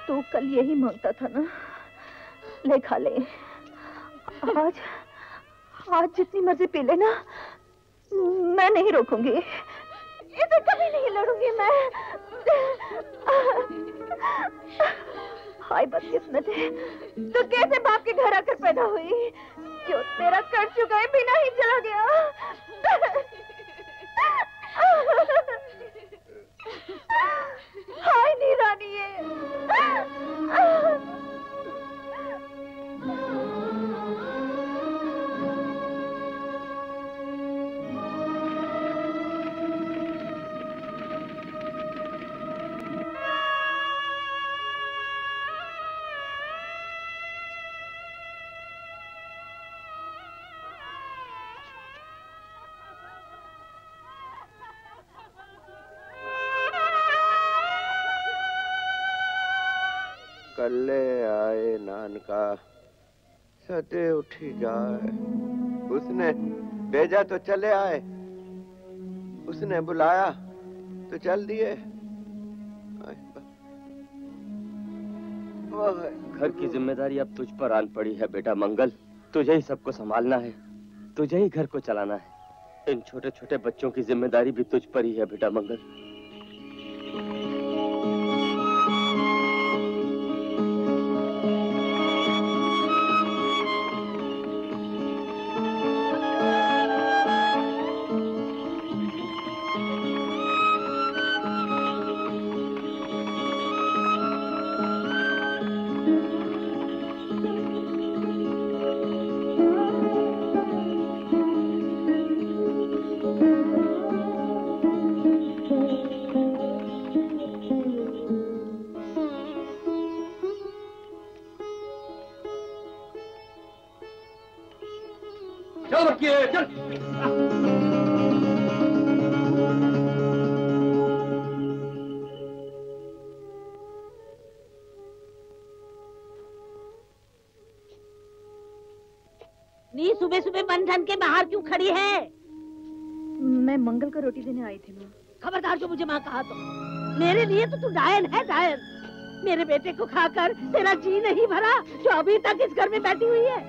तू कल यही मांगता था ना, ले खा ले। आज जितनी मर्जी पी लेना, मैं नहीं रोकूंगी, इसे कभी नहीं लड़ूंगी मैं। हाय बदकिस्मत है, तू कैसे बाप के घर आकर पैदा हुई, जो तेरा कर चुका है बिना ही चला गया। हाय नी रानी ये। कल्ले आए नानका सते उठी जाए। उसने भेजा तो चले आए, उसने बुलाया तो चल दिए। घर की जिम्मेदारी अब तुझ पर आन पड़ी है बेटा मंगल। तुझे ही सबको संभालना है, तुझे ही घर को चलाना है। इन छोटे छोटे बच्चों की जिम्मेदारी भी तुझ पर ही है बेटा मंगल। नी सुबह सुबह बन ठन के बाहर क्यों खड़ी है? मैं मंगल को रोटी देने आई थी माँ। खबरदार जो मुझे माँ कहा तो। मेरे लिए तो तू डायन है, डायन। मेरे बेटे को खाकर तेरा जी नहीं भरा जो अभी तक इस घर में बैठी हुई है।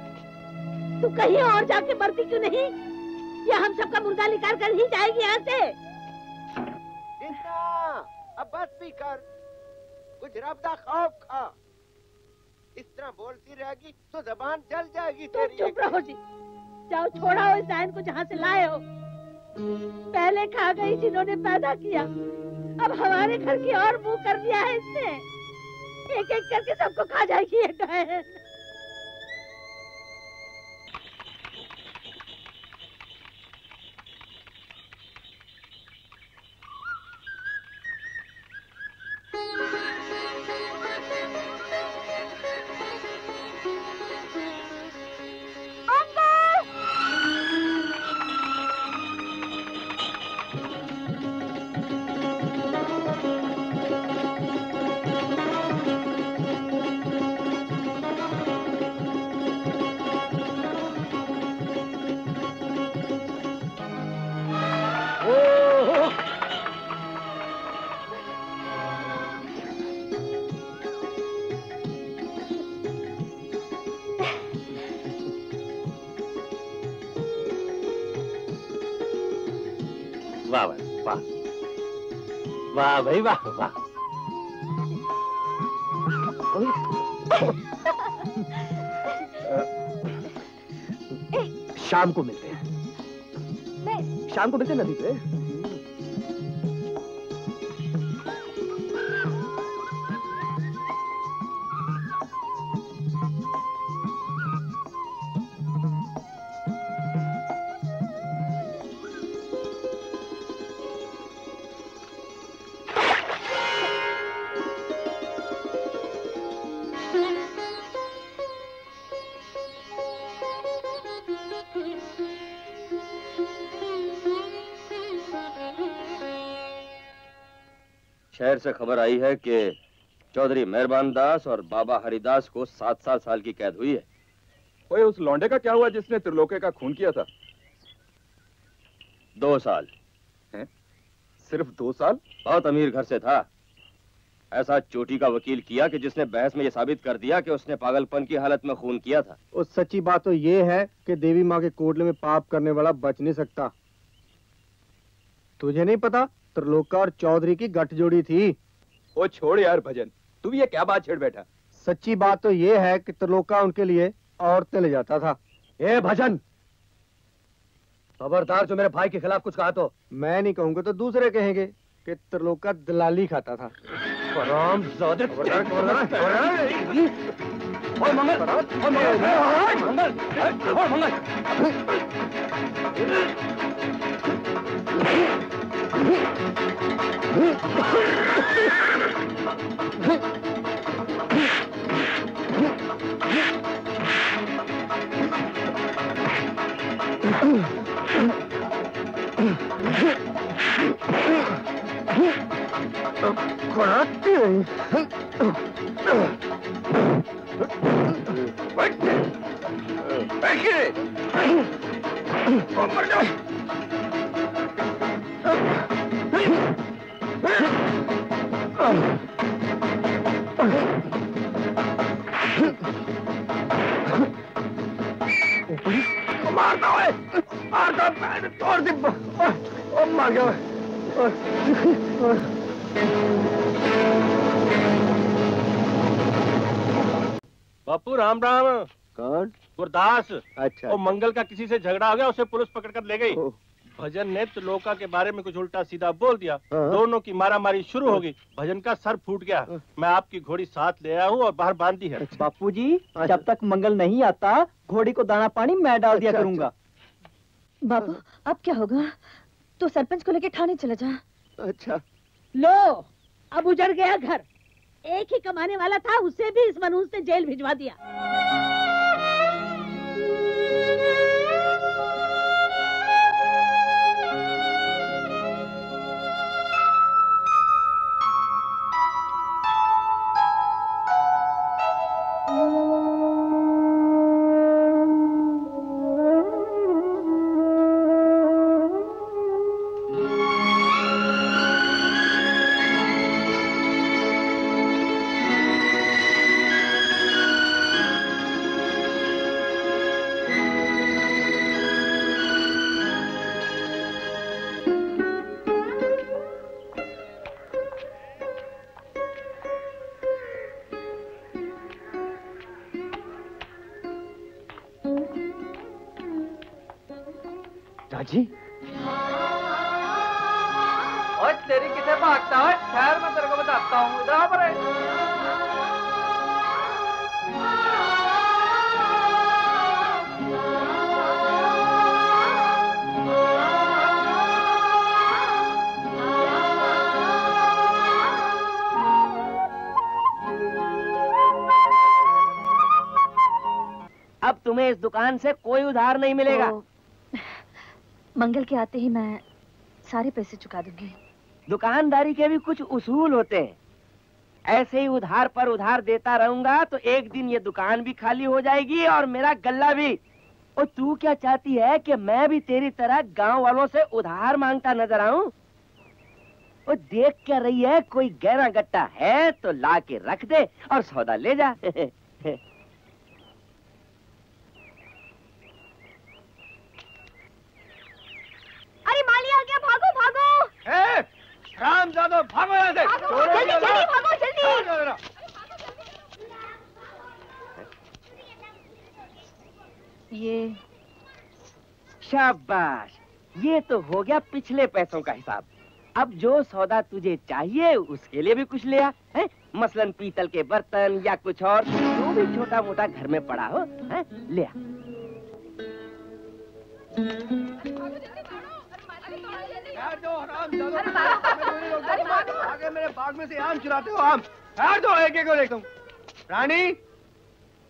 तू कहीं और जाके मरती क्यों नहीं? या हम सबका मुर्गा निकाल कर ही जाएगी यहाँ से? अब बस भी कर, कुछ रब दा खौफ खा। इस तरह बोलती रहेगी तो जबान जल जाएगी तेरी। चुप रहो जी, जाओ छोड़ाओ इस डायन को जहाँ से लाए हो। पहले खा गई जिन्होंने पैदा किया, अब हमारे घर की और मुंह कर दिया है इसने। एक एक करके सबको खा जाएगी ये डायन। वाह वाह वाह भाई वाह वाह। शाम को मिलते हैं, शाम को मिलते हैं नदी पे। शहर से खबर आई है कि चौधरी मेहरबान दास और बाबा हरिदास को 7 साल की कैद हुई है। ओए, उस लौंडे का क्या हुआ जिसने त्रिलोके का खून किया था? 2 साल। हैं? सिर्फ 2 साल? बहुत अमीर घर से था। ऐसा चोटी का वकील किया कि जिसने बहस में यह साबित कर दिया कि उसने पागलपन की हालत में खून किया था। और सच्ची बात तो ये है कि देवी माँ के कोटले में पाप करने वाला बच नहीं सकता। तुझे नहीं पता त्रिलोका और चौधरी की गठजोड़ी थी। ओ छोड़ यार भजन, तू भी ये क्या बात छेड़ बैठा? सच्ची बात तो ये है कि त्रिलोका उनके लिए औरतें ले जाता था। ए भजन, खबरदार जो मेरे भाई के खिलाफ कुछ कहा तो। मैं नहीं कहूंगा तो दूसरे कहेंगे कि त्रिलोका दलाली खाता था। हरामजादे। और मंगल, और मंगल, और मंगल। मारता है, मारता पैर तोड़ दे, मार गया। बापू राम राम। कौन? गुरदास। अच्छा। और मंगल का किसी से झगड़ा हो गया, उसे पुलिस पकड़ कर ले गई। भजन ने त्रिलोका के बारे में कुछ उल्टा सीधा बोल दिया। दोनों की मारामारी शुरू हो गई। भजन का सर फूट गया। मैं आपकी घोड़ी साथ ले आया हूँ और बाहर बांध दी है। बापू जी, जब तक मंगल नहीं आता घोड़ी को दाना पानी मैं डाल दिया करूंगा। बाबू अब क्या होगा? तो सरपंच को लेके थाने चला जा। अच्छा। लो, अब उजड़ गया घर। एक ही कमाने वाला था, उसे भी इस मनहूस ने जेल भिजवा दिया। पिताजी। और तेरी किसे भागता है? ठहर, मैं तेरे को बताता हूँ। इधर आ परे। अब तुम्हें इस दुकान से कोई उधार नहीं मिलेगा। मंगल के आते ही मैं सारे पैसे चुका दूंगी। दुकानदारी के भी कुछ उसूल होते हैं। ऐसे ही उधार पर उधार देता रहूंगा तो एक दिन ये दुकान भी खाली हो जाएगी और मेरा गल्ला भी। और तू क्या चाहती है कि मैं भी तेरी तरह गांव वालों से उधार मांगता नजर आऊं? और देख क्या रही है, कोई गहरा गट्टा है तो ला के रख दे और सौदा ले जा। अरे माली आ गया, भागो भागो। राम जादव, भागो यहाँ से। जल्दी जल्दी भागो, जल्दी। ये शाबाश, ये तो हो गया पिछले पैसों का हिसाब। अब जो सौदा तुझे चाहिए उसके लिए भी कुछ ले आ, है? मसलन पीतल के बर्तन या कुछ और जो भी छोटा मोटा घर में पड़ा हो, है? ले आ। आगे मेरे बाग में से आम चुराते हो आम। ठहर दो, एक एक को देखता हूँ। रानी,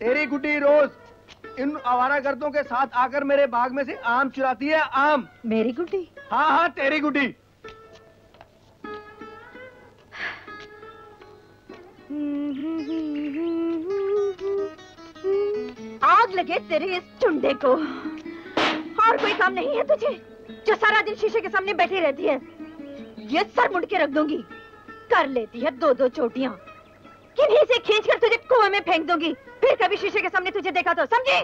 तेरी गुड्डी रोज इन आवारागर्दों के साथ आकर मेरे बाग में से आम चुराती है। आम। मेरी गुड्डी? हाँ हाँ, तेरी गुड्डी। आग लगे तेरे इस चुंडे को। और कोई काम नहीं है तुझे जो सारा दिन शीशे के सामने बैठी रहती है? ये सर मुड़ के रख दूंगी। कर लेती है दो दो चोटियां, किन्हीं से खींचकर तुझे कुएं में फेंक दूंगी। फिर कभी शीशे के सामने तुझे देखा तो समझे?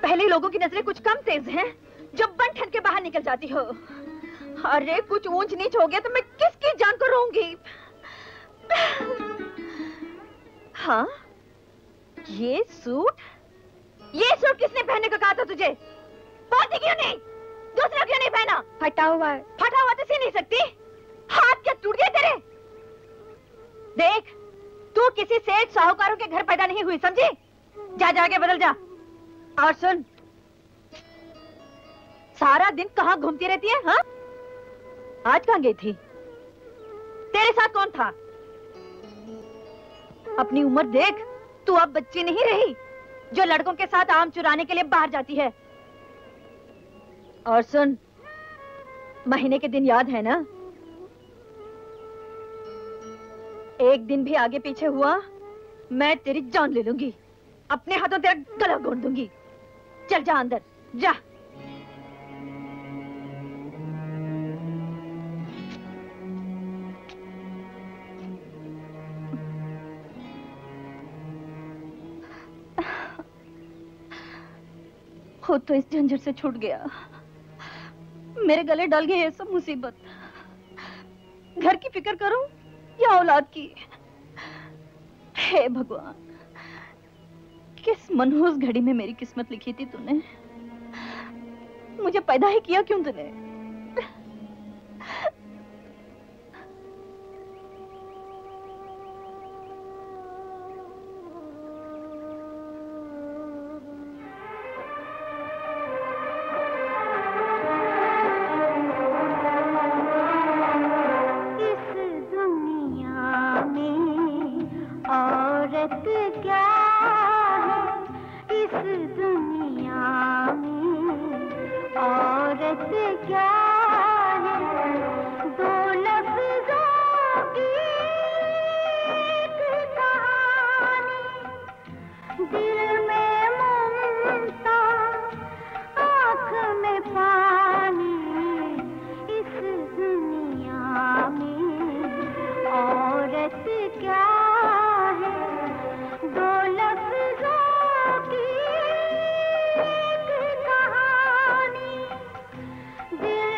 पहले लोगों की नजरें कुछ कम तेज हैं, जब बन ठन के बाहर निकल जाती हो। अरे कुछ ऊंच नीच हो गया तो मैं किसकी जान को रोऊंगी? हाँ, ये सूट किसने पहनने को कहा था तुझे? बोलती क्यों नहीं? दूसरा क्यों नहीं पहना? फटा हुआ है। फटा हुआ तो सी नहीं सकती? हाथ क्या टूट गए तेरे? देख, तू किसी सेठ साहूकारों के घर पैदा नहीं हुई, समझी? जा जाके बदल जा। और सुन, सारा दिन कहाँ घूमती रहती है? हाँ, आज कहाँ गई थी? तेरे साथ कौन था? अपनी उम्र देख, तू अब बच्ची नहीं रही जो लड़कों के साथ आम चुराने के लिए बाहर जाती है। और सुन, महीने के दिन याद है ना? एक दिन भी आगे पीछे हुआ मैं तेरी जान ले लूंगी। अपने हाथों तेरा गला घोंट दूंगी। चल जा अंदर जा। खुद तो इस झंझट से छूट गया, मेरे गले डल गई ये सब मुसीबत। घर की फिक्र करूं या औलाद की? हे भगवान, किस मनहूस घड़ी में मेरी किस्मत लिखी थी तूने? मुझे पैदा ही किया क्यों तूने? दिल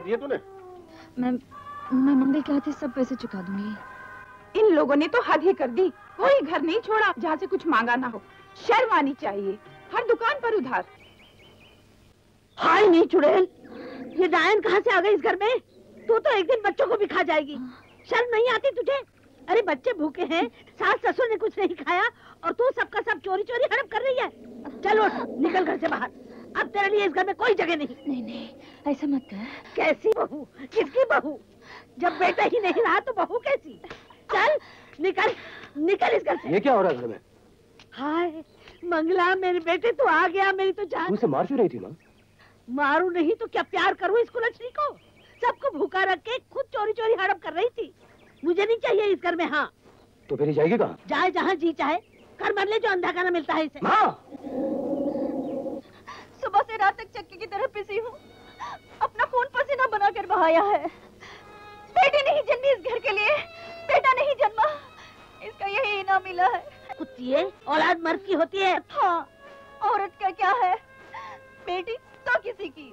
पैसे दिए तूने? मैं मंगल के हाथ सब पैसे चुका दूंगी। इन लोगों ने तो हद ही कर दी। कोई घर नहीं छोड़ा जहाँ से कुछ मांगा ना हो। शर्म आनी चाहिए। हर दुकान पर उधार। हाय नहीं चुड़ैल, ये डायन कहाँ से आ गई इस घर में? तू तो एक दिन बच्चों को भी खा जाएगी। शर्म नहीं आती तुझे? अरे बच्चे भूखे हैं, सास ससुर ने कुछ नहीं खाया और तू सबका सब चोरी चोरी हड़प कर रही है। चलो निकल घर से बाहर। अब तेरे लिए इस घर में कोई जगह नहीं। नहीं नहीं ऐसा मत कर। कैसी बहू? किसकी बहू? जब बेटा ही नहीं रहा तो बहू कैसी? चल निकल निकल इस घर से। ये क्या हो रहा है घर में? हाय मंगला, मेरे बेटे तू आ गया। मेरी तो जान। तू उसे मार क्यों रही थी माँ? मारू नहीं तो क्या प्यार करूँ इस कुलच्छनी को? सबको भूखा रख के खुद चोरी चोरी हड़प कर रही थी। मुझे नहीं चाहिए इस घर में। हाँ तो फिर जाएगी कहाँ? जाए जहाँ जी चाहे, कर मर ले जो अंधा खाना मिलता है इसे। माँ! सुबह से रात तक चक्की की तरह पिसी हूँ। अपना खून पसीना बना कर बहाया है। बेटी नहीं जन्मी इस घर के लिए, बेटा नहीं जन्मा, इसका यही इनाम मिला है। कुत्तिए, औलाद मर्द की होती है। हाँ, औरत का क्या है? बेटी तो किसी की,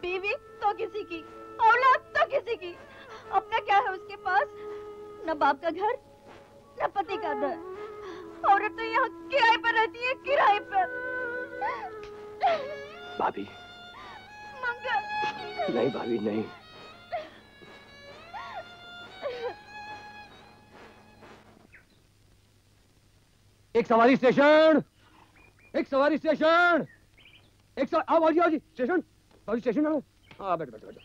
बीवी तो किसी की, औलाद तो किसी की। अपना क्या है उसके पास? न बाप का घर, न पति का दर। औरत तो यहाँ किराए पर रहती है, किराए पर। भाभी मंगल। नहीं भाभी नहीं। एक सवारी स्टेशन, एक सवारी स्टेशन, एक सवारी। आओ बाजी, बाजी स्टेशन, बाजी स्टेशन आओ। हाँ बैठ बैठ बैठ,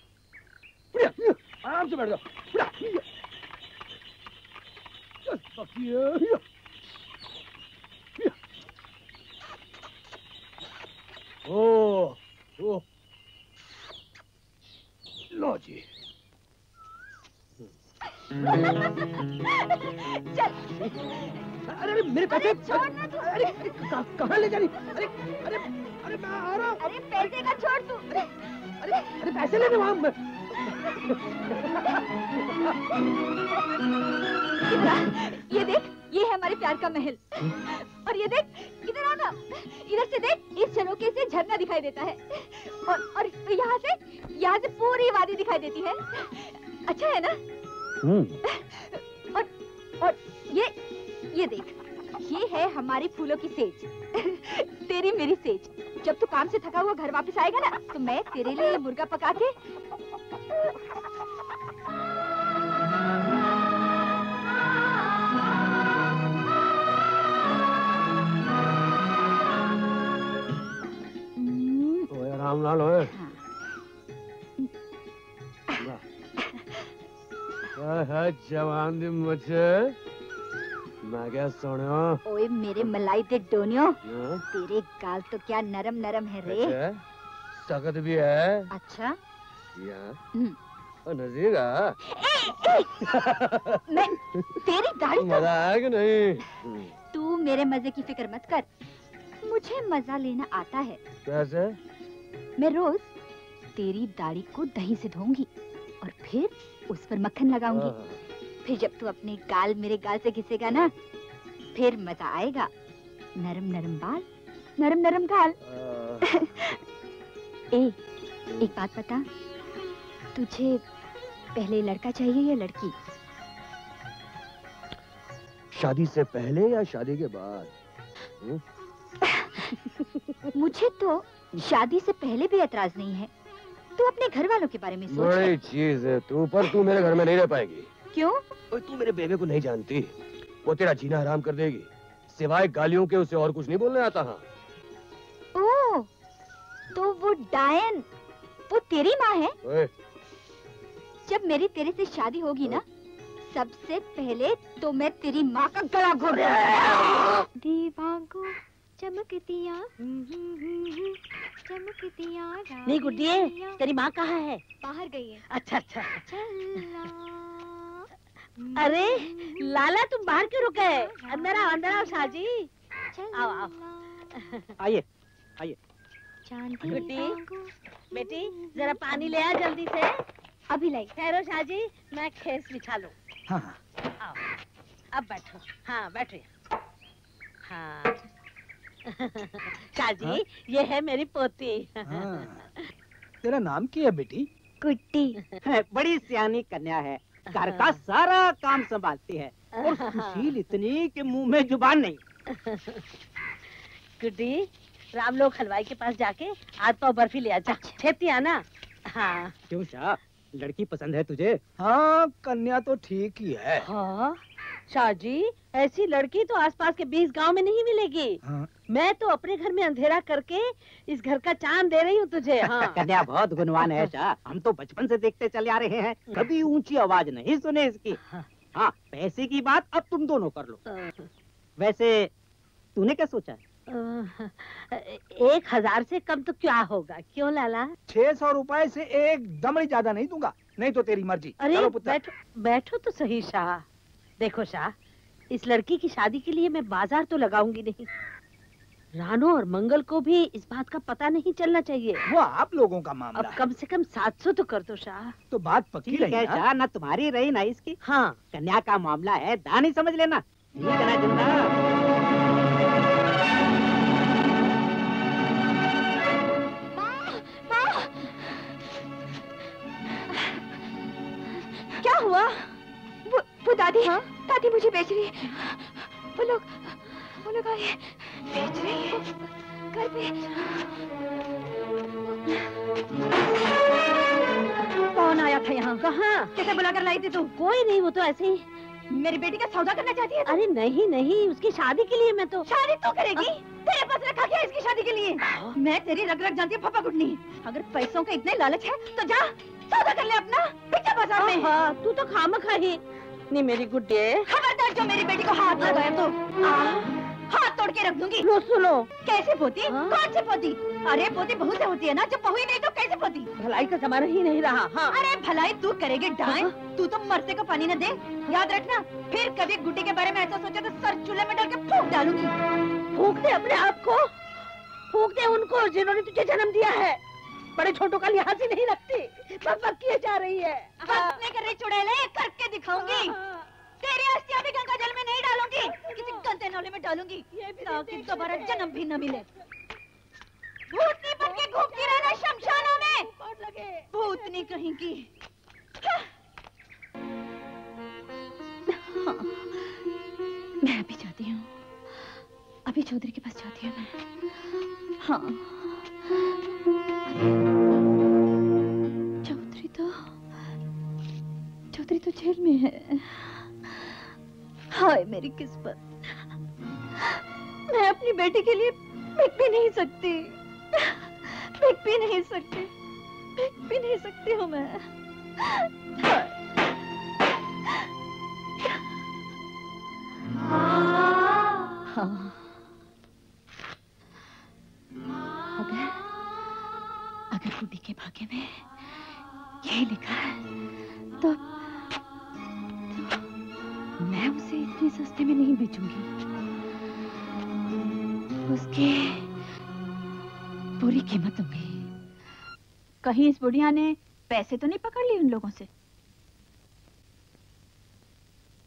आराम से बैठ जाओ। ओ लो जी। चल। अरे मेरे पैसे छोड़ना तू। अरे कहाँ ले जा रही? अरे अरे अरे मैं आ रहा हूँ। अरे पैसे का छोड़ तू। अरे पैसे लेने वहाँ ये देख, ये है हमारे प्यार का महल। और ये देख, इधर आना, इधर से देख, इस झरोखे से झरना दिखाई देता है। और यहाँ से पूरी वादी दिखाई देती है। अच्छा है ना? और ये देख, ये है हमारी फूलों की सेज। तेरी मेरी सेज। जब तू काम से थका हुआ घर वापस आएगा ना, तो मैं तेरे लिए मुर्गा पका के आराम नाल होए। है जवान दी मुझे मैं क्या सुनो। ओए मेरे मलाई दे डोनियो, तेरे गाल तो क्या नरम नरम है रे। सख्त भी है। अच्छा नजीगा। मैं तेरी दाढ़ी मजा आया कि नहीं? तू मेरे मजे की फिक्र मत कर, मुझे मजा लेना आता है। कैसे? मैं रोज तेरी दाढ़ी को दही से धोऊंगी और फिर उस पर मक्खन लगाऊंगी। फिर जब तू अपने गाल मेरे गाल से घिसेगा ना, फिर मजा आएगा। नरम नरम बाल, नरम नरम गाल। एक बात बता, तुझे पहले लड़का चाहिए या लड़की? शादी से पहले या शादी के बाद? मुझे तो शादी से पहले भी एतराज नहीं है। तू अपने घर वालों के बारे में सोच। बड़ी चीज है तू, पर तू मेरे घर में नहीं रह पाएगी। क्यों? तू मेरे बेबे को नहीं जानती, वो तेरा जीना हराम कर देगी। सिवाय गालियों के उसे और कुछ नहीं बोलने आता। हाँ। ओह, तो वो डायन, वो तेरी माँ है? जब मेरी तेरे से शादी होगी ना, सबसे पहले तो मैं तेरी माँ का गला घोट दूंगी। दीवांगो चमकतियाँ नहीं गुड्डिए, तेरी माँ कहाँ है? बाहर गई है। अच्छा अच्छा। अरे लाला, तुम बाहर क्यों रुके? अंदर आओ शाहजी। आओ आओ। आइए आइए। गुड्डी बेटी, जरा पानी ले आ जल्दी से। अभी लाई। ठहरो शाहजी, मैं खेस बिछा लूं। हाँ। आओ, अब बैठो। हाँ बैठो। हाँ शाहजी, ये है मेरी पोती। हाँ। तेरा नाम क्या है बेटी? कुट्टी। बड़ी सियानी कन्या है, घर का सारा काम संभालती है और सुशील इतनी कि मुंह में जुबान नहीं। गुड्डी, रामलोक हलवाई के पास जाके हाथ पाव बर्फी ले आजा। छेती आना। हाँ। क्यों शाह, लड़की पसंद है तुझे? हाँ, कन्या तो ठीक ही है। हाँ शाह जी, ऐसी लड़की तो आसपास के 20 गांव में नहीं मिलेगी। हाँ। मैं तो अपने घर में अंधेरा करके इस घर का चांद दे रही हूँ तुझे। हाँ। कन्या बहुत गुणवान है शाह, हम तो बचपन से देखते चले आ रहे हैं, कभी ऊंची आवाज नहीं सुने इसकी। हाँ, पैसे की बात अब तुम दोनों कर लो। वैसे तूने क्या सोचा है? 1000 से कम तो क्या होगा, क्यों लाला? 600 रुपए से एक दम ज्यादा नहीं दूंगा, नहीं तो तेरी मर्जी। अरे बैठो तो सही शाह। देखो शाह, इस लड़की की शादी के लिए मैं बाजार तो लगाऊंगी नहीं। रानो और मंगल को भी इस बात का पता नहीं चलना चाहिए। वो आप लोगों का मामला अब कम से कम 700 तो कर दो शाह। तो बात पक्की रही ना? शाह, ना तुम्हारी रही ना इसकी। हाँ, कन्या का मामला है, दानी समझ लेना। ठीक है ना जिंदा? क्या हुआ? वो दादी, हाँ? दादी मुझे बेच रही है। वो लोग आए, बेच रही है घर पे। कौन आया था यहाँ? कहाँ? कैसे बुला कर लाई थी तू? कोई नहीं, वो तो ऐसे ही। मेरी बेटी का सौदा करना चाहती है? अरे नहीं नहीं, उसकी शादी के लिए मैं तो। शादी तो करेगी? तेरे पास रखा क्या इसकी शादी के लिए? मैं तेरी रग रग जानती हूँ फप्पा गुडनी। अगर पैसों के इतने लालच है तो जा सौदा कर ले अपना, बिचा बाजार में। हाँ, तू तो खामखा ही नहीं मेरी गुड्डे। खबरदार जो मेरी बेटी को हाथ लगाया तो हाथ तोड़ के रख दूंगी। सुनो, कैसे पोती? कौन सी पोती? अरे पोती बहू से होती है ना, जब बहू ही नहीं तो कैसे पोती? भलाई का जमाना ही नहीं रहा। हाँ। अरे भलाई तू करेगी डाइन, तू तो मरते को पानी न दे। याद रखना, फिर कभी गुड्डी के बारे में ऐसा सोचा तो सर चूल्हे में डाल के फूंक डालूंगी। फूंक दे अपने आप को, फूंक दे उनको जिन्होंने तुझे जन्म दिया है। बड़े छोटों का लिहाज ही नहीं रखती, बक बक किए जा रही है। नहीं कर रही चुड़ैले, करके दिखाऊंगी। तेरी अस्थियां भी गंगा जल में नहीं डालूंगी, किसी गंदे नाले में डालूंगी ताकि दोबारा जन्म भी न मिले। भूतनी बन के घूमती रहना शमशानों में, भूतनी कहीं की। मैं अभी जाती हूँ, अभी चौधरी के पास जाती हूँ मैं। हाँ, चौधरी तो जेल में है। हाय मेरी किस्मत, मैं अपनी बेटी के लिए बिक भी नहीं सकती, बिक भी नहीं सकती, बिक भी नहीं सकती हूँ मैं। हाँ, अगर गुड्डी के भाग्य में यही लिखा है तो मैं उसे इतने सस्ते में नहीं बेचूंगी, उसकी पूरी कीमत दूंगी। कहीं इस बुढ़िया ने पैसे तो नहीं पकड़ लिए उन लोगों से?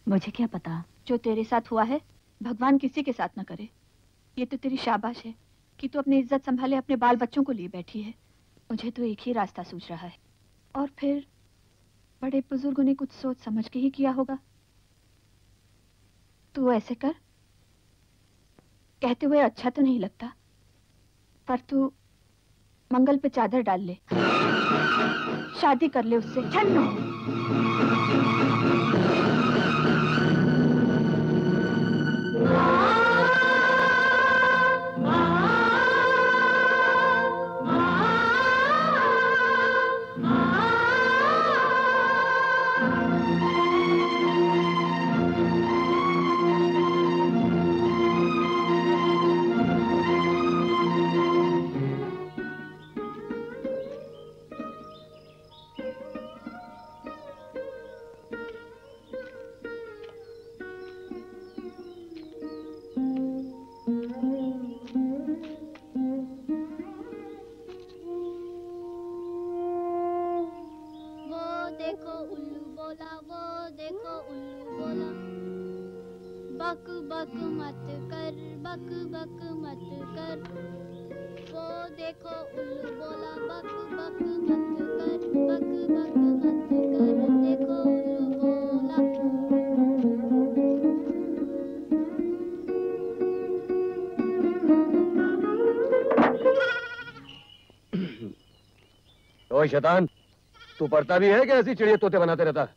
मुझे क्या पता, जो तेरे साथ हुआ है भगवान किसी के साथ ना करे। ये तो तेरी शाबाश है कि तू अपनी इज्जत संभाले, अपने बाल बच्चों को लिए बैठी है। मुझे तो एक ही रास्ता सूझ रहा है, और फिर बड़े बुजुर्गों ने कुछ सोच समझ के ही किया होगा। तू ऐसे कर, कहते हुए अच्छा तो नहीं लगता, पर तू मंगल पे चादर डाल ले, शादी कर ले उससे। छन्नू, वो देखो उल्लू बोला बक बक मत कर, बक बक मत कर, देखो उल्लू बोला। ओए शैतान, तू पढ़ता भी है कि ऐसी चिड़िया तोते बनाते रहता है?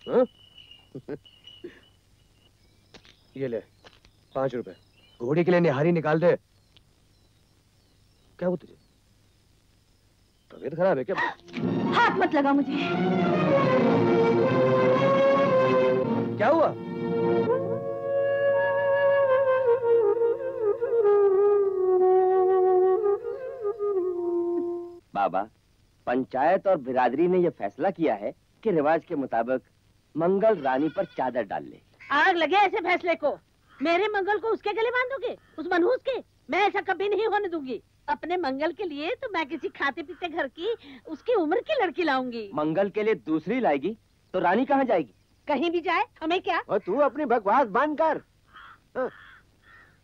हाँ? ये ले 5 रुपए, घोड़ी के लिए निहारी निकाल दे। क्या हुआ तुझे? तबीयत खराब है क्या? हाथ मत लगा मुझे। क्या हुआ? बाबा, पंचायत और बिरादरी ने यह फैसला किया है कि रिवाज के मुताबिक मंगल रानी पर चादर डाल ले। आग लगे ऐसे फैसले को। मेरे मंगल को उसके गले बांधोगे, उस मनहूस के? मैं ऐसा कभी नहीं होने दूंगी। अपने मंगल के लिए तो मैं किसी खाते पीते घर की उसकी उम्र की लड़की लाऊंगी। मंगल के लिए दूसरी लाएगी तो रानी कहाँ जाएगी? कहीं भी जाए, हमें क्या? और तू अपनी बकवास बंद कर।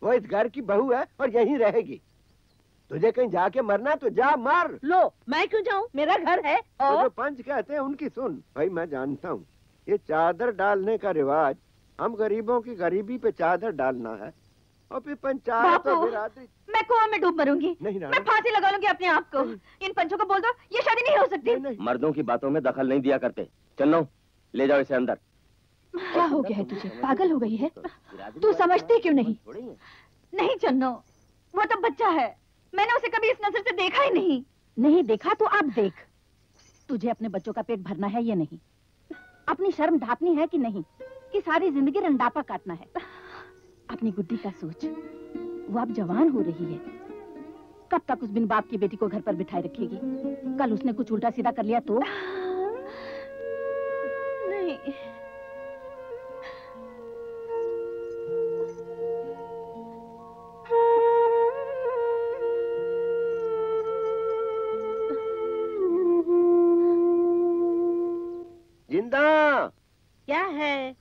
वो इस घर की बहू है और यहीं रहेगी। तुझे कहीं जाके मरना तो जा मर। लो, मैं क्यों जाऊं? मेरा घर है। और तो जो पंच कहते हैं उनकी सुन। भाई मैं जानता हूँ ये चादर डालने का रिवाज हम गरीबों की गरीबी पे चादर डालना है, और फिर पंचायत और बिरादरी। मैं कुआं में डूब मरूंगी। नहीं मैं फांसी लगा लूंगी अपने आप को। इन पंचों को बोल दो ये शादी नहीं हो सकती। मर्दों की बातों में दखल नहीं दिया करते। चलो ले जाओ इसे अंदर। क्या हो गया है तुझे? पागल हो गई है? तू समझती क्यों नहीं? नहीं चन्नो, वो तो बच्चा है। मैंने उसे कभी इस नजर से देखा ही नहीं। नहीं देखा तो अब देख। तुझे अपने बच्चों का पेट भरना है या नहीं? अपनी शर्म ढांपनी है कि नहीं? कि सारी जिंदगी रंडापा काटना है? अपनी गुड्डी का सोच। वो अब जवान हो रही है। कब तक उस बिन बाप की बेटी को घर पर बिठाए रखेगी? कल उसने कुछ उल्टा सीधा कर लिया तो? नहीं। जिंदा, क्या है?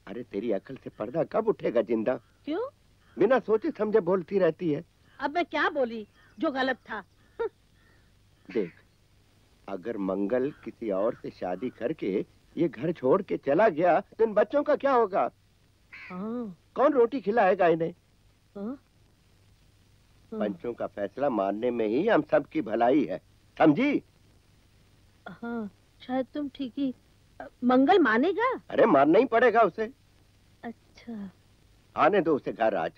अरे तेरी अकल से पर्दा कब उठेगा जिंदा? क्यों? बिना सोचे समझे बोलती रहती है। अब मैं क्या बोली जो गलत था? देख, अगर मंगल किसी और से शादी करके ये घर छोड़ के चला गया तो इन बच्चों का क्या होगा? हाँ। कौन रोटी खिलाएगा इन्हें? हाँ। पंचों का फैसला मानने में ही हम सब की भलाई है, समझी? हाँ, शायद तुम ठीक ही। मंगल मानेगा? अरे मानना ही पड़ेगा उसे। अच्छा। आने दो उसे घर आज,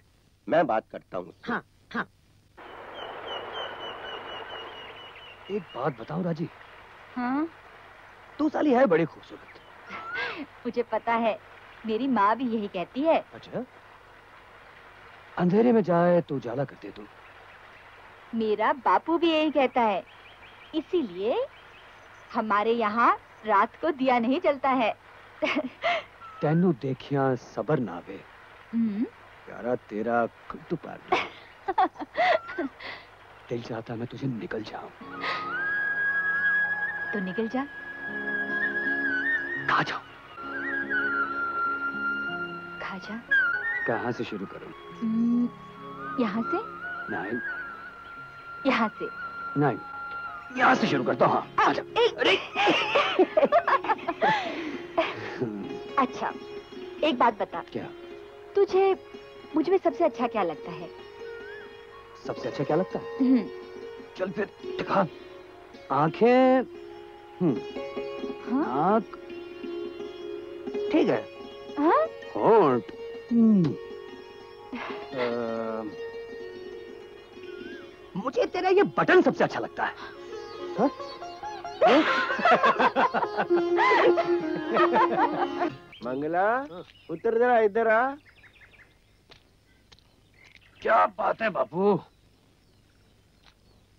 मैं बात करता हूँ। हाँ हाँ। एक बात बताओ राजी। हाँ? तू साली है बड़ी खूबसूरत। मुझे पता है, मेरी माँ भी यही कहती है। अच्छा, अंधेरे में जाए तो उजाला कर दे तू। मेरा बापू भी यही कहता है, इसीलिए हमारे यहाँ रात को दिया नहीं जलता है। तेनू देखिया सबर ना वे प्यारा तेरा खुद पार। दिल चाहता मैं तुझे निकल जाऊं। तो निकल जा। कहाँ जाऊं? खा जा। कहाँ से शुरू करूं? यहाँ से? नहीं। यहाँ से? नहीं, यहाँ से शुरू करता हूँ। हाँ, आजा। अच्छा, एक बात बता। क्या? तुझे मुझ में सबसे अच्छा क्या लगता है? सबसे अच्छा क्या लगता है? चल फिर दिखा। आंखें, नाक, ठीक है। हाँ? होंठ, मुझे तेरा ये बटन सबसे अच्छा लगता है। हाँ? मंगला, उतर जरा इधर आ। क्या बात है बापू?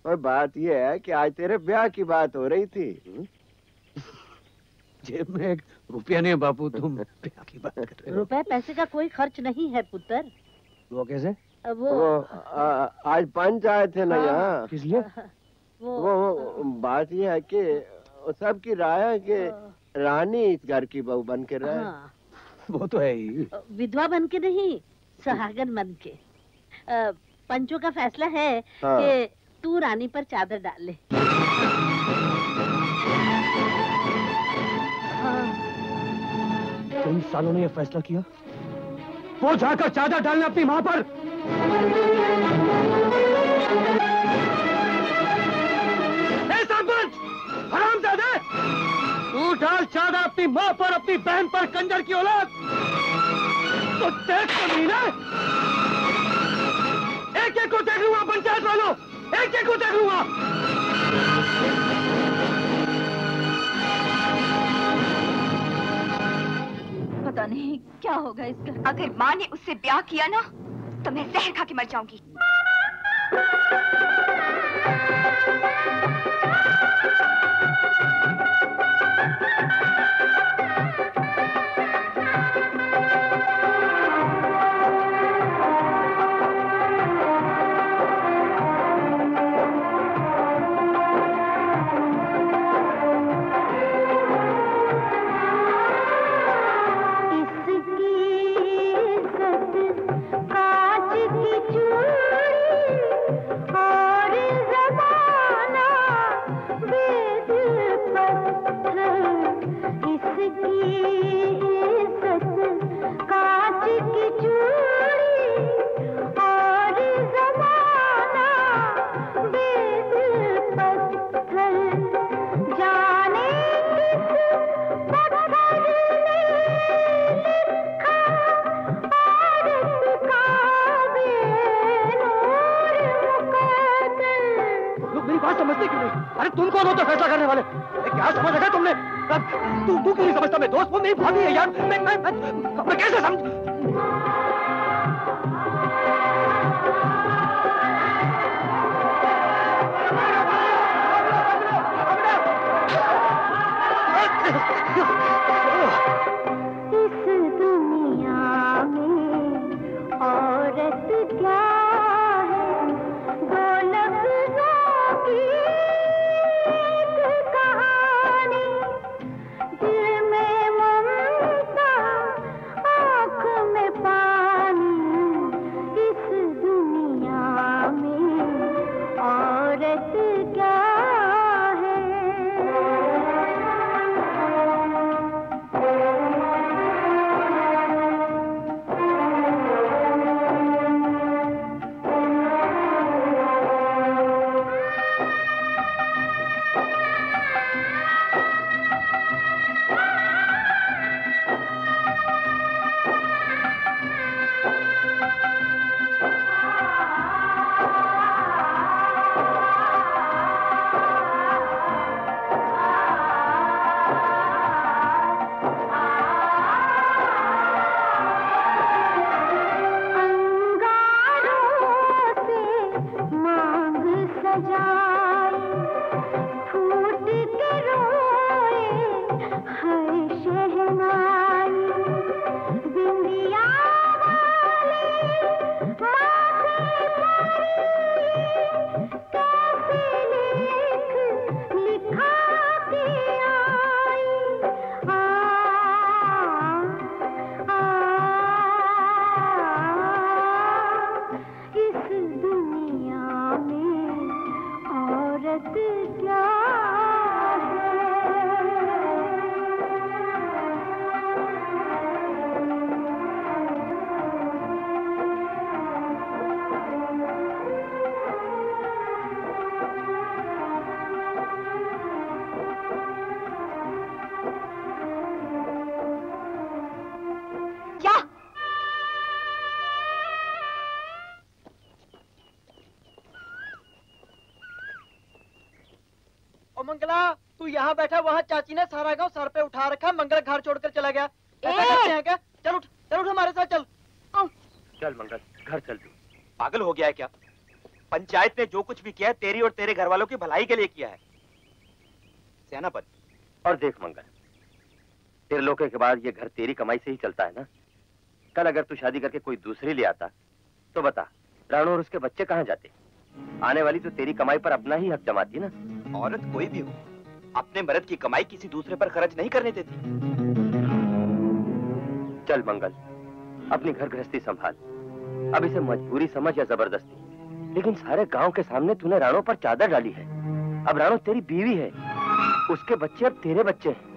और बात यह है कि आज तेरे ब्याह की बात हो रही थी। जेब में एक रुपया नहीं है बापू, तुम ब्याह की बात कर रहे हो। रुपए पैसे का कोई खर्च नहीं है पुत्र। वो कैसे? वो आज पंच आए थे ना यहाँ। किस लिए? वो बात यह है कि सबकी राय है कि रानी इस घर की बहू बन के रहे। वो तो है ही। विधवा बन के नहीं, सहागन बन के। पंचों का फैसला है हाँ। कि तू रानी पर चादर डाल ले। इन सालों ने ये फैसला किया, वो जाकर चादर डालना अपनी मां पर। हरामजादे, तू डाल चादर अपनी मां पर, अपनी बहन पर, कंजर की औलाद। तो देख कमीना, एक एक को देख लूंगा पंचायत वालों, एक एक को देख लूंगा। पता नहीं क्या होगा इसका। अगर माँ ने उससे ब्याह किया ना तो मैं जहर खा के मर जाऊंगी। अरे तुम कौन हो तो फैसला करने वाले? क्या समझ रखा तुमने? तू क्यों नहीं समझता? मैं दोस्त हूँ, मेरी भाभी है यार। मैं कैसे समझ? मंगला, तू यहाँ बैठा, वहाँ चाची ने सारा गांव सर पे उठा रखा, मंगल घर छोड़कर चला गया। ऐसा करते हैं क्या? चल उठ हमारे साथ चल। चल मंगल, घर चल। तू पागल हो गया है क्या? पंचायत ने जो कुछ भी किया है तेरी और तेरे घर वालों की भलाई के लिए किया है। सेनापति, और देख मंगल, तेरे लोके के बाद ये घर तेरी कमाई से ही चलता है ना। कल अगर तू शादी करके कोई दूसरी ले आता तो बता, राणू और उसके बच्चे कहाँ जाते? आने वाली तो तेरी कमाई पर अपना ही हक जमाती ना। औरत कोई भी हो, अपने मर्द की कमाई किसी दूसरे पर खर्च नहीं करने देती। चल मंगल, अपनी घर गृहस्थी संभाल। अब इसे मजबूरी समझ या जबरदस्ती, लेकिन सारे गांव के सामने तूने राणो पर चादर डाली है। अब राणो तेरी बीवी है, उसके बच्चे अब तेरे बच्चे हैं।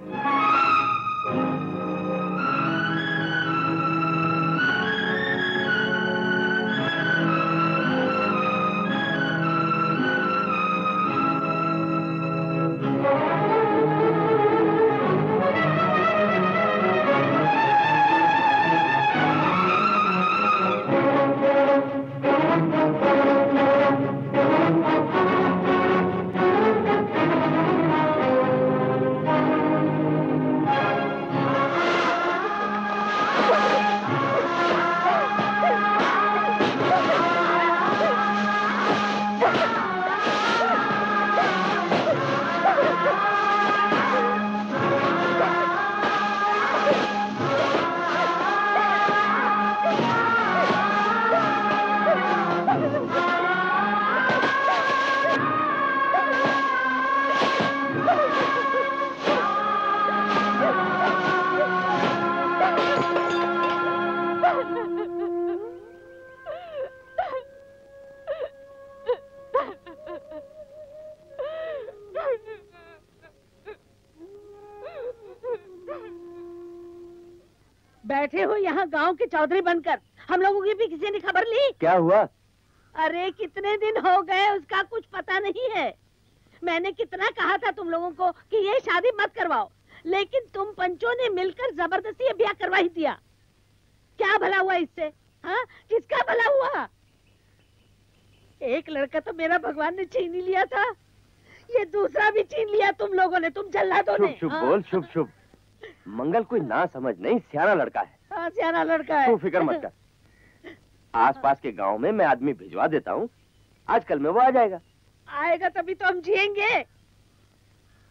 बैठे हो यहाँ गांव के चौधरी बनकर, हम लोगों की भी किसी ने खबर ली? क्या हुआ? अरे कितने दिन हो गए उसका कुछ पता नहीं है। मैंने कितना कहा था तुम लोगों को कि ये शादी मत करवाओ, लेकिन तुम पंचों ने मिलकर जबरदस्ती ये ब्याह करवा ही दिया। क्या भला हुआ इससे? हाँ, किसका भला हुआ? एक लड़का तो मेरा भगवान ने छीन ही लिया था, ये दूसरा भी छीन लिया तुम लोगों ने, तुम जल्लादों ने। शुभ बोल, शुभ। मंगल कोई ना समझ नहीं, सियाना लड़का है। हाँ, सियाना लड़का है। तू फिक्र मत कर। आसपास के गांव में मैं आदमी भिजवा देता हूँ, आजकल में वो आ जाएगा। आएगा तभी तो हम जिएंगे।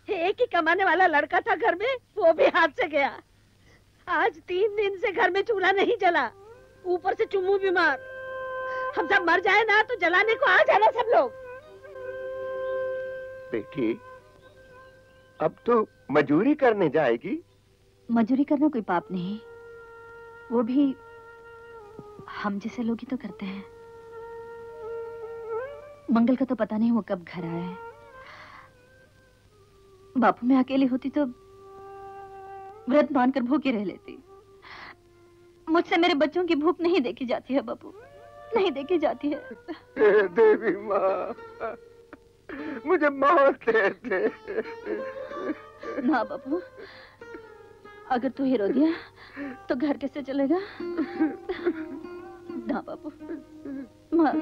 एक ही कमाने वाला लड़का था घर में, वो भी हाथ से गया। आज 3 दिन से घर में चूल्हा नहीं जला, ऊपर से चुम्मू बीमार। हम सब मर जाए ना तो जलाने को आ जाना सब लोग। बेटी, अब तो मजूरी करने जाएगी? मजूरी करना कोई पाप नहीं, वो भी हम जैसे लोग ही तो करते हैं। मंगल का तो पता नहीं वो कब घर आया है। बापू मैं अकेली होती तो व्रत मानकर भूखी रह लेती। मुझसे मेरे बच्चों की भूख नहीं देखी जाती है बापू, नहीं देखी जाती है। देवी माँ, मुझे मौत दे दे। ना बापू, अगर तू ही रो दिया तो घर कैसे चलेगा? ना बापू, माँ।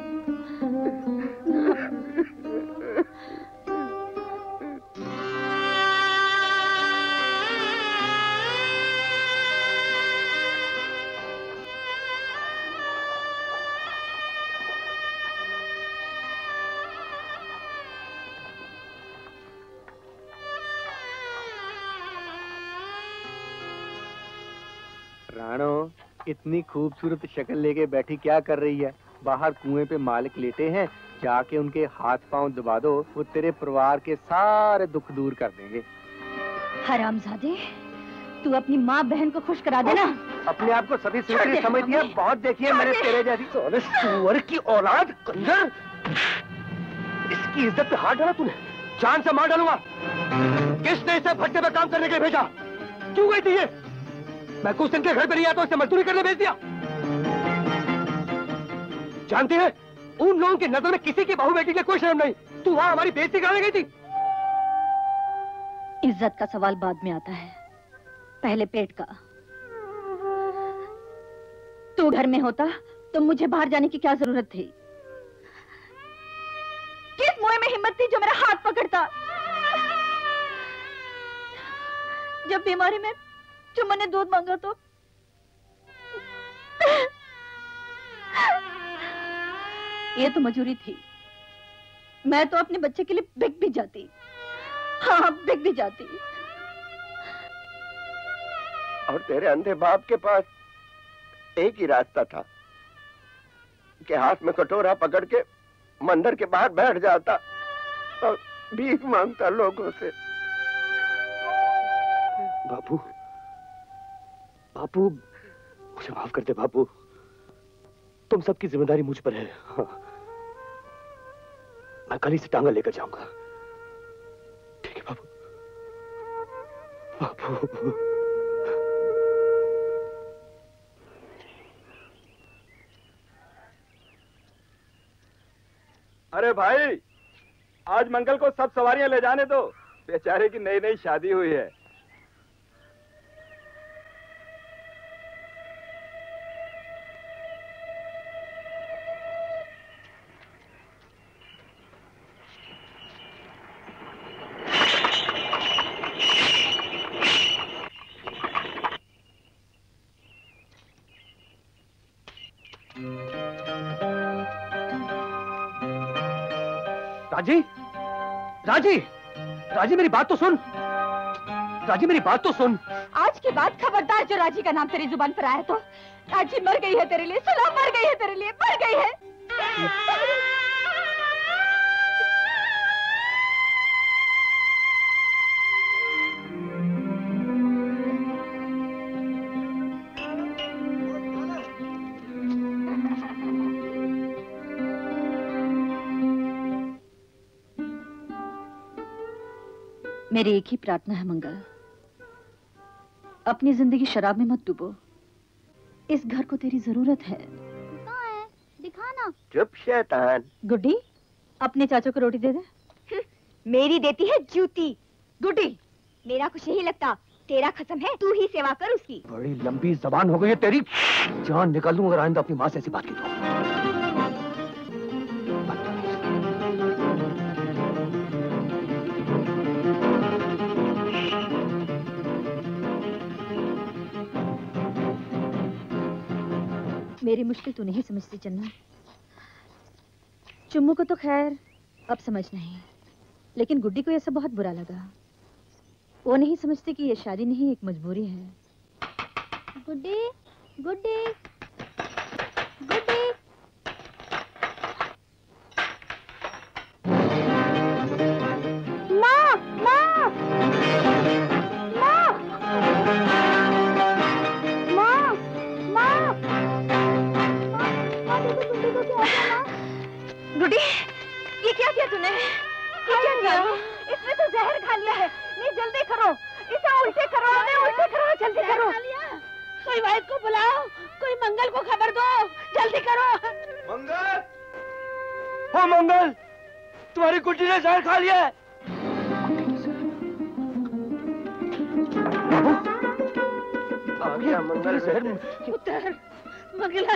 राणो, इतनी खूबसूरत शक्ल लेके बैठी क्या कर रही है? बाहर कुएं पे मालिक लेटे हैं, जाके उनके हाथ पांव दबा दो, वो तेरे परिवार के सारे दुख दूर कर देंगे। हरामजादे, तू अपनी माँ बहन को खुश करा देना। अपने आप को सभी सूत्री समझती है, बहुत देखिए मेरे तेरे जैसी। अरे सुअर की औलाद, कंजर! इसकी इज्जत पे हाथ डाला तूने, जान से मार डालूंगा। किसने इसे भट्टे पे काम करने के लिए भेजा? क्यों गई थी ये? मैं कुछ दिन के घर पे नहीं आता, उसे मजदूरी करने भेज दिया। जानती है, उन लोगों की नजर में किसी की बहू बेटी के कोई शर्म नहीं। तू वहां हमारी बेइज्जती कराने गई थी। इज्जत का सवाल बाद में आता है, पहले पेट का। तू घर में होता तो मुझे बाहर जाने की क्या जरूरत थी? किस मुंह में हिम्मत थी जो मेरा हाथ पकड़ता? जब बीमारी में चुम्मा ने दूध मांगा तो ये तो मजूरी थी। मैं तो अपने बच्चे के लिए बिक भी जाती। हाँ, बिक भी जाती। और तेरे अंधे बाप के पास एक ही रास्ता था कि हाथ में कटोरा पकड़ के मंदिर के बाहर बैठ जाता और भीख मांगता लोगों से। बापू, बापू, मुझे माफ कर दे बापू। तुम सबकी जिम्मेदारी मुझ पर है। हाँ। मैं कल ही से टांगा लेकर जाऊंगा। ठीक है बाबू। बाबू अरे भाई, आज मंगल को सब सवारियां ले जाने दो, बेचारे की नई नई शादी हुई है। राजी, राजी, राजी मेरी बात तो सुन। राजी मेरी बात तो सुन। आज के बाद खबरदार जो राजी का नाम तेरी जुबान पर आया तो राजी मर गई है तेरे लिए। सुनो, मर गई है तेरे लिए, मर गई है। मेरी एक ही प्रार्थना है मंगल, अपनी जिंदगी शराब में मत डूबो। इस घर को तेरी जरूरत है। कहाँ है? दिखाना। चुप शैतान। गुड्डी, अपने चाचू को रोटी दे दे। मेरी देती है जूती। गुड्डी, मेरा कुछ नहीं लगता, तेरा कसम है, तू ही सेवा कर उसकी। बड़ी लंबी जबान हो गई है तेरी, जान निकाल दूं अगर आइंदा अपनी माँ से ऐसी बात की तो। मेरी मुश्किल तू नहीं समझती चन्ना। चुम्मू को तो खैर अब समझ नहीं, लेकिन गुड्डी को यह सब बहुत बुरा लगा। वो नहीं समझती कि ये शादी नहीं, एक मजबूरी है। गुड्डी, गुड्डी, गुड्डी। माँ, माँ, माँ, माँ, माँ। गुड्डी को क्या हुआ माँ? गुड्डी, ये क्या किया तूने? ये क्या किया? इसने तो जहर खा लिया है। नहीं, जल्दी करो, इसे उल्टे करो, उल्टे करो, जल्दी करो। कोई वैद्य को बुलाओ, कोई मंगल को खबर दो, जल्दी करो। मंगल, हाँ मंगल, तुम्हारी गुड्डी ने जहर खा लिया है। आ गया मंगल। पुत्र, मंगला,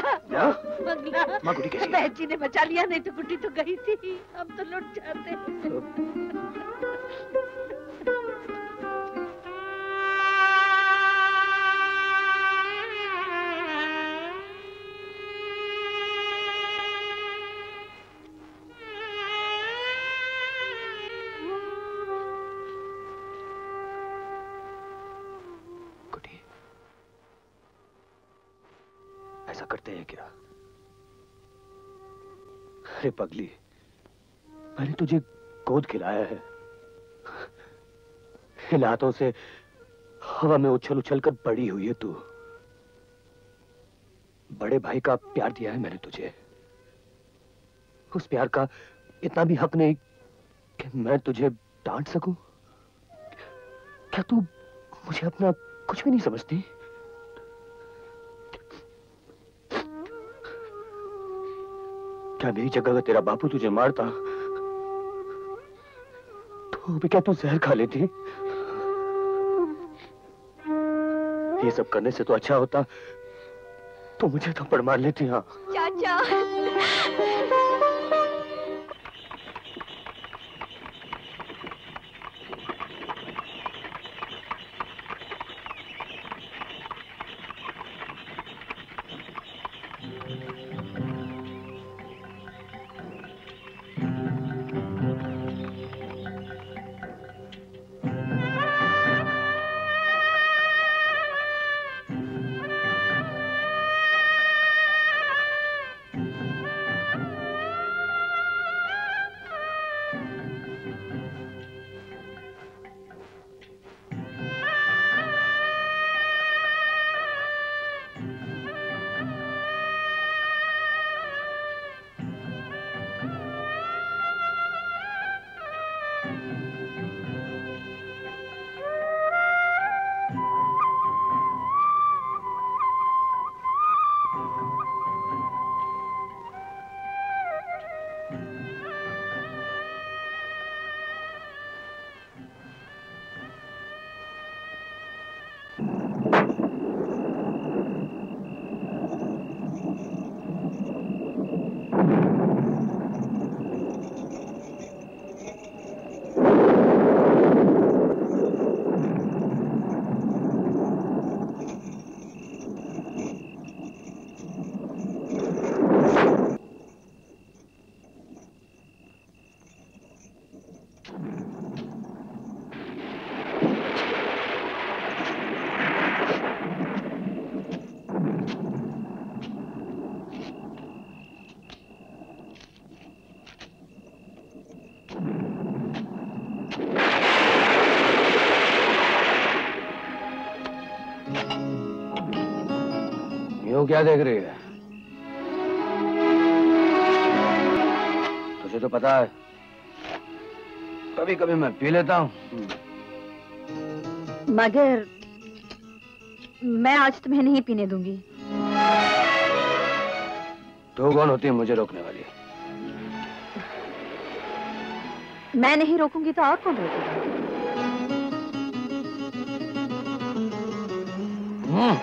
मंगला, माँ गुड्डी कैसी है? बहन जी ने बचा लिया, नहीं तो गुड्डी तो गई थी। हम तो लुट जाते। ऐसा करते हैं क्या? अरे पगली, मैंने तुझे गोद खिलाया है, इन हाथों से हवा में उछल उछल कर बड़ी हुई है तू। बड़े भाई का प्यार दिया है मैंने तुझे, उस प्यार का इतना भी हक नहीं कि मैं तुझे डांट सकूं। क्या तू मुझे अपना कुछ भी नहीं समझती? क्या मेरी जगह अगर तेरा बापू तुझे मारता तो भी क्या तू जहर खा लेती? ये सब करने से तो अच्छा होता तो मुझे थप्पड़ मार लेती। हाँ चाचा, यूं क्या देख रही है? तुझे तो पता है कभी कभी मैं पी लेता हूँ, मगर मैं आज तुम्हें नहीं पीने दूंगी। तू कौन होती है मुझे रोकने वाली? मैं नहीं रोकूंगी तो और कौन रोकेगा?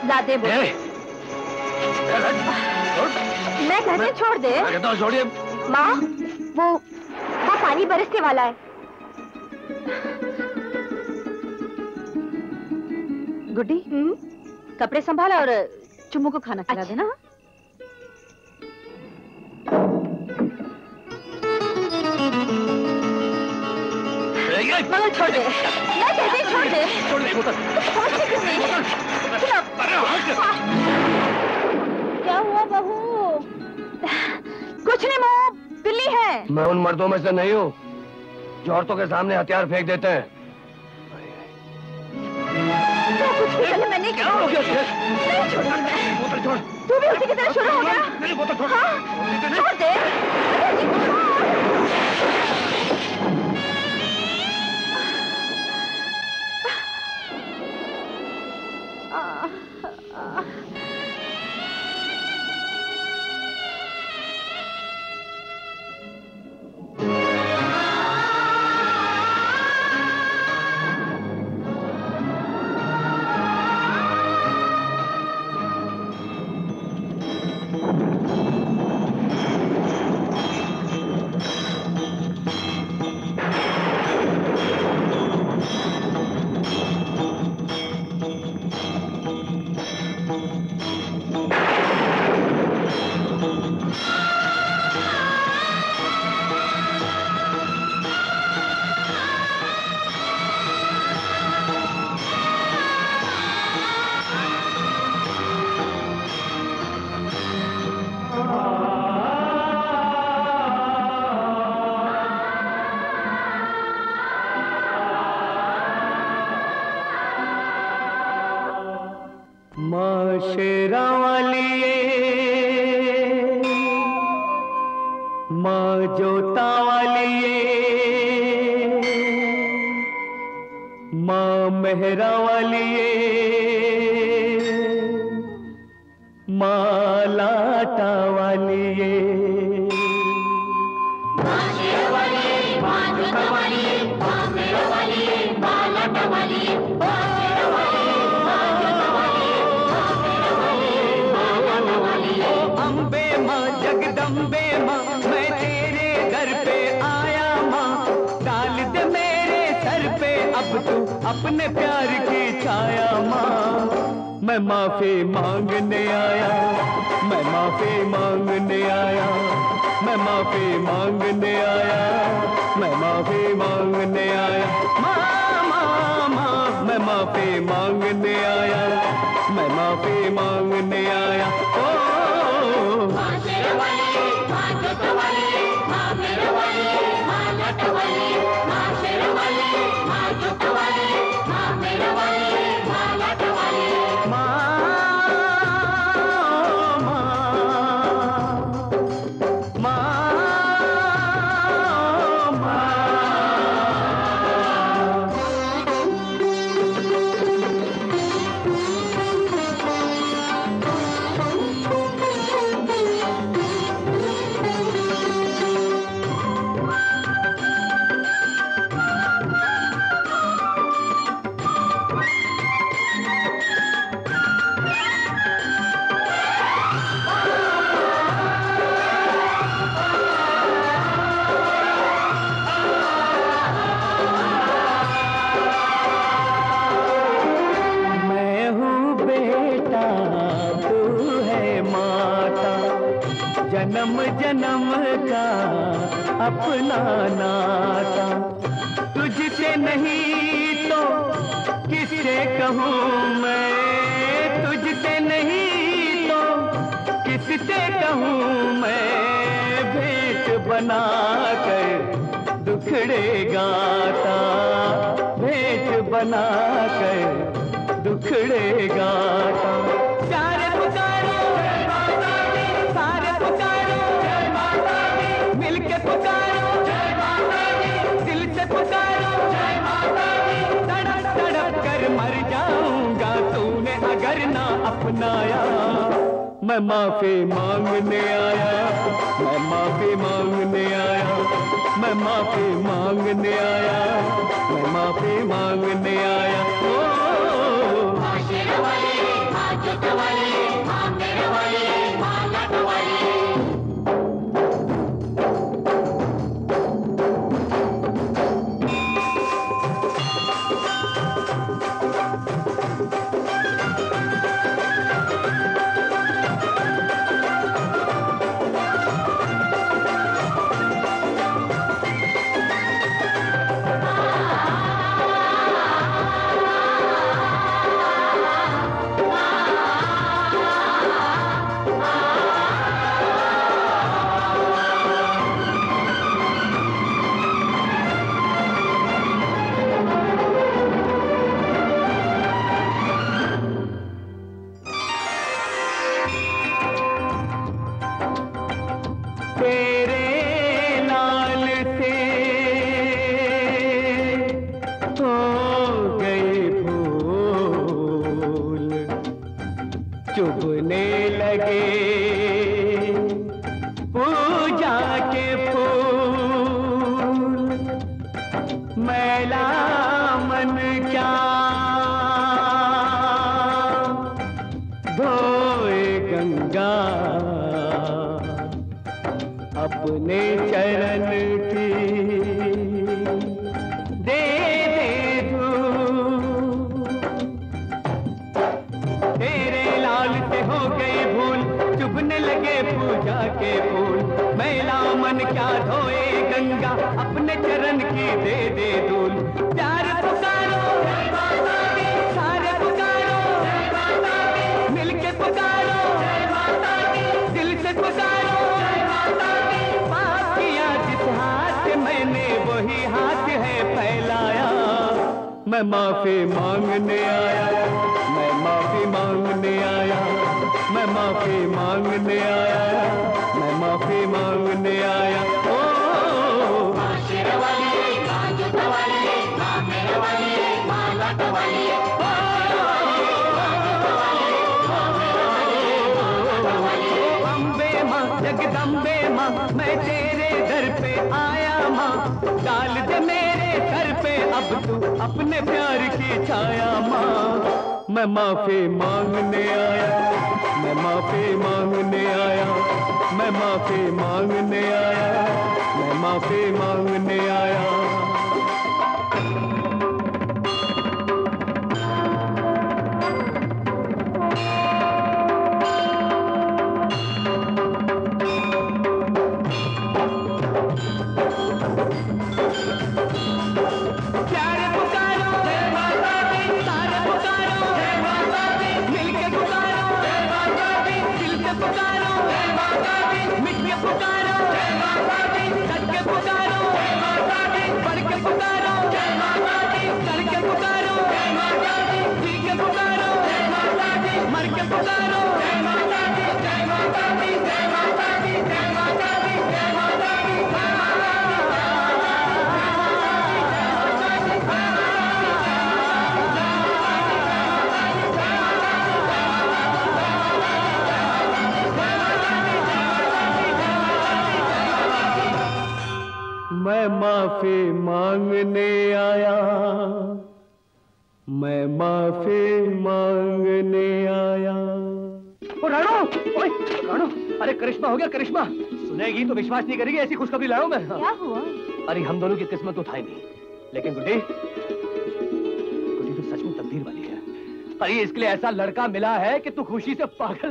दादे बोल। मैं कहते छोड़ दे। छोड़िए। माँ, वो पानी बरसने वाला है। गुड्डी, कपड़े संभाला और चुम्मू को खाना खिला देना। मगर छोड़ दे, मैं कहती छोड़ दे। छोड़ दे बोतल। छोड़ती क्यों नहीं? क्या हुआ बहू? कुछ नहीं माँ, बिल्ली है। मैं उन मर्दों में से नहीं हूँ जो औरतों के सामने हथियार फेंक देते हैं। कुछ भी पहले मैंने क्या हो गया? नहीं छोड़ूंगी मैं। बोतल छोड़। तू भी उसी की तरह शुरू हो गया? मेरी बोतल छोड़। छोड़ दे। अपने प्यार की छाया माँ, मैं माफी मांगने आया, मैं माफी मांगने आया, मैं माफी मांगने आया, मैं माफी मांगने आया, माँ माँ माँ, मैं माफी मांगने आया, मैं माफी मांगने आया। ओ माँ शेर वाली, माँ जोत वाली, माँ मेरे वाली, माँ लट वाली, माँ शेर वाली, माँ जोत वाली, माँ मेरे वाली, माँ लट वाली, माँ जन्म जन्म का अपना नाता, तुझसे नहीं तो किससे कहूँ मैं, तुझसे नहीं तो किससे कहूँ मैं, भेंट बना कर दुखड़े गाता, भेंट बना कर दुखड़े गाता, प्यार पुकारो ना अपनाया। मैं माफी मांगने आया, मैं माफी मांगने आया, मैं माफी मांगने आया, मैं माफी मांगने आया। चुभने लगे पूजा के फूल, मैला मन क्या धोए गंगा अपने चरण की। दे दे तेरे लाल से हो गई भूल, चुभने लगे पूजा के फूल, मैला मन क्या धोए गंगा अपने चरण की। दे दे धूल। प्यार पुकारो सारे पुकारो, मिलके पुकारो दिल से पुकारो। पाप किया जिस हाथ से मैंने वही हाथ है फैलाया। मैं माफी मांगने आया, मैं माफी मांगने आया, मैं माफी मांगने आया, मैं माफी मांगने आया। ओ अम्बे माँ जगदम्बे माँ मैं तेरे दर पे आया माँ, डाल दे मेरे सर पे अब तू अपने प्यार की छाया माँ। मैं माफी मांगने आया, मैं माफी मांगने आया, मैं माफी मांगने आया, मैं माफी मांगने आया। मैं माफी मांगने आया, मैं माफी मांगने आया। ओ राणो, ओए राणो, अरे करिश्मा हो गया करिश्मा। सुनेगी तो विश्वास नहीं करेगी, ऐसी खुशखबरी लाया हूं मैं। क्या हुआ? अरे हम दोनों की किस्मत तो था ही नहीं, लेकिन गुड्डी तो सच में तकदीर वाली है। अरे इसके लिए ऐसा लड़का मिला है कि तू खुशी से पागल।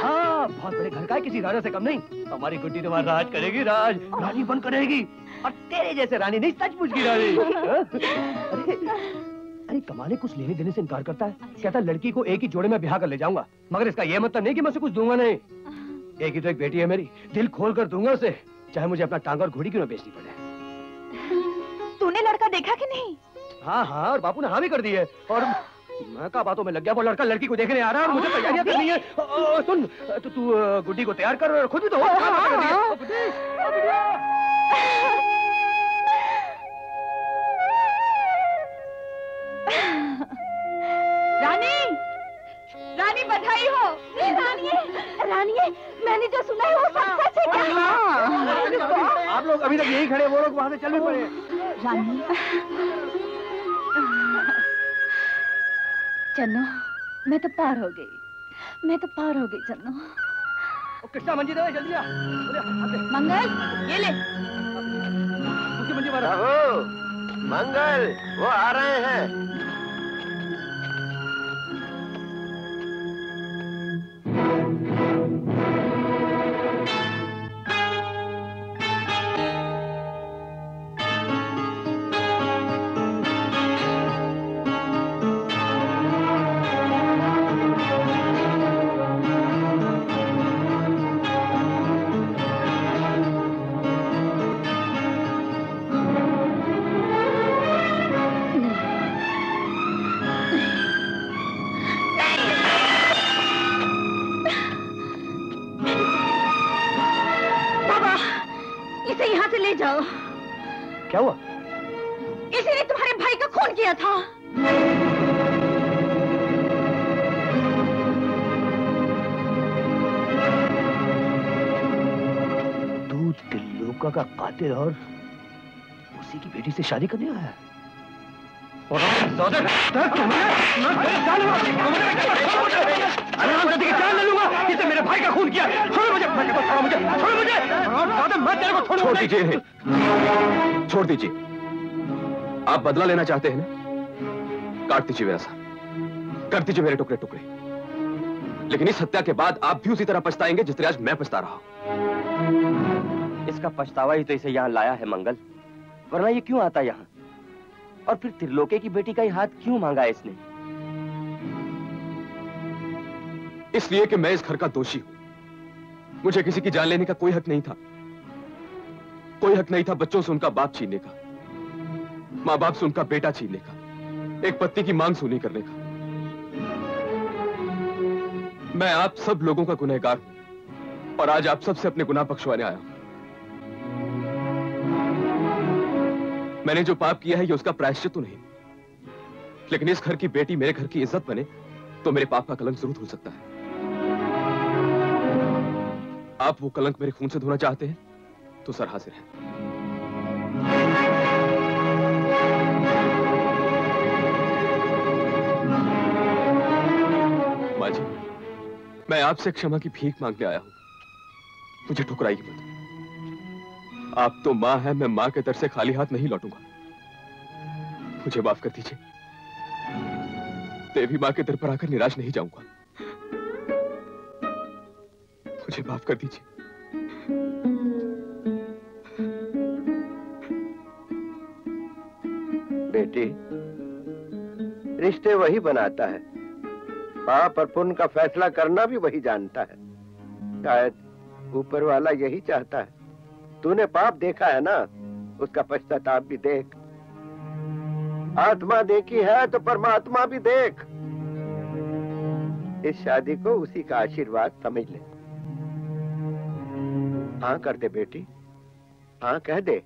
हाँ, बहुत बड़े घर का है, किसी राजा से कम नहीं। हमारी गुड्डी तुम्हारा राज करेगी, रानी बन करेगी, और तेरे जैसे रानी नहीं, सचमुच की रानी। अरे कमाले कुछ लेने देने से इनकार करता है। कहता लड़की को एक ही जोड़े में ब्याह कर ले जाऊंगा, मगर इसका यह मतलब नहीं कि मैं उसे कुछ दूंगा नहीं। एक ही तो एक बेटी है मेरी, दिल खोल कर दूंगा उसे, चाहे मुझे अपना टांगा और घोड़ी क्यों न बेचनी पड़े। तूने लड़का देखा कि नहीं? हाँ हाँ, और बापू ने हाँ भी कर दी है। और मैं क्या बातों में लग गया, वो लड़का लड़की को देखने आ रहा है और मुझे तैयारियां करनी है। सुन तो तू गुड्डी को तैयार कर, खुद भी तो हो। रानी, रानी मेरी बधाई हो। रानी, मैंने जो सुना है वो सब सच है क्या? आप लोग अभी तक यही खड़े, वो लोग वहाँ से चल भी पड़े। रानी, चन्नो, मैं तो पार हो गई, चन्नो। कृष्णा मंजी दे, जल्दी आ। मंगल, ये ले। मंजी मारा। मंगल, वो आ रहे हैं। क्या हुआ? इसी ने तुम्हारे भाई का खून किया था। तू त्रिलोका का कातिल और उसी की बेटी से शादी करने आया है? मेरे भाई का खून किया। छोड़ो मुझे, छोड़ दीजिए, छोड़ दीजिए। आप बदला लेना चाहते हैं ना? काट दीजिए मेरा सर, कर दीजिए मेरे टुकड़े टुकड़े। लेकिन इस हत्या के बाद आप भी उसी तरह पछताएंगे जिस तरह आज मैं पछता रहा हूं। इसका पछतावा ही तो इसे यहाँ लाया है मंगल, वरना ये क्यों आता यहाँ? और फिर त्रिलोके की बेटी का ही हाथ क्यों मांगा इसने? इसलिए कि मैं इस घर का दोषी हूं। मुझे किसी की जान लेने का कोई हक नहीं था। कोई हक नहीं था बच्चों से उनका बाप छीनने का, माँ बाप से उनका बेटा छीनने का, एक पत्नी की मांग सुनी करने का। मैं आप सब लोगों का गुनहगार हूं और आज आप सबसे अपने गुनाह बख्शवाने आया हूं। मैंने जो पाप किया है ये उसका प्रायश्चित तो नहीं, लेकिन इस घर की बेटी मेरे घर की इज्जत बने तो मेरे पाप का कलंक जरूर धुल सकता है। आप वो कलंक मेरे खून से धोना चाहते हैं तो सर हाजिर है। माँ जी, मैं आपसे क्षमा की भीख मांगने आया हूं, मुझे ठुकराइए मत। आप तो मां हैं, मैं मां के दर से खाली हाथ नहीं लौटूंगा। मुझे माफ कर दीजिए, देवी मां के दर पर आकर निराश नहीं जाऊंगा। मुझे माफ कर दीजिए। बेटी, रिश्ते वही बनाता है, पाप और पुण्य का फैसला करना भी वही जानता है। शायद ऊपर वाला यही चाहता है। तूने पाप देखा है ना, उसका पश्चाताप भी देख। आत्मा देखी है तो परमात्मा भी देख। इस शादी को उसी का आशीर्वाद समझ ले। हाँ कर दे बेटी, हाँ कह दे।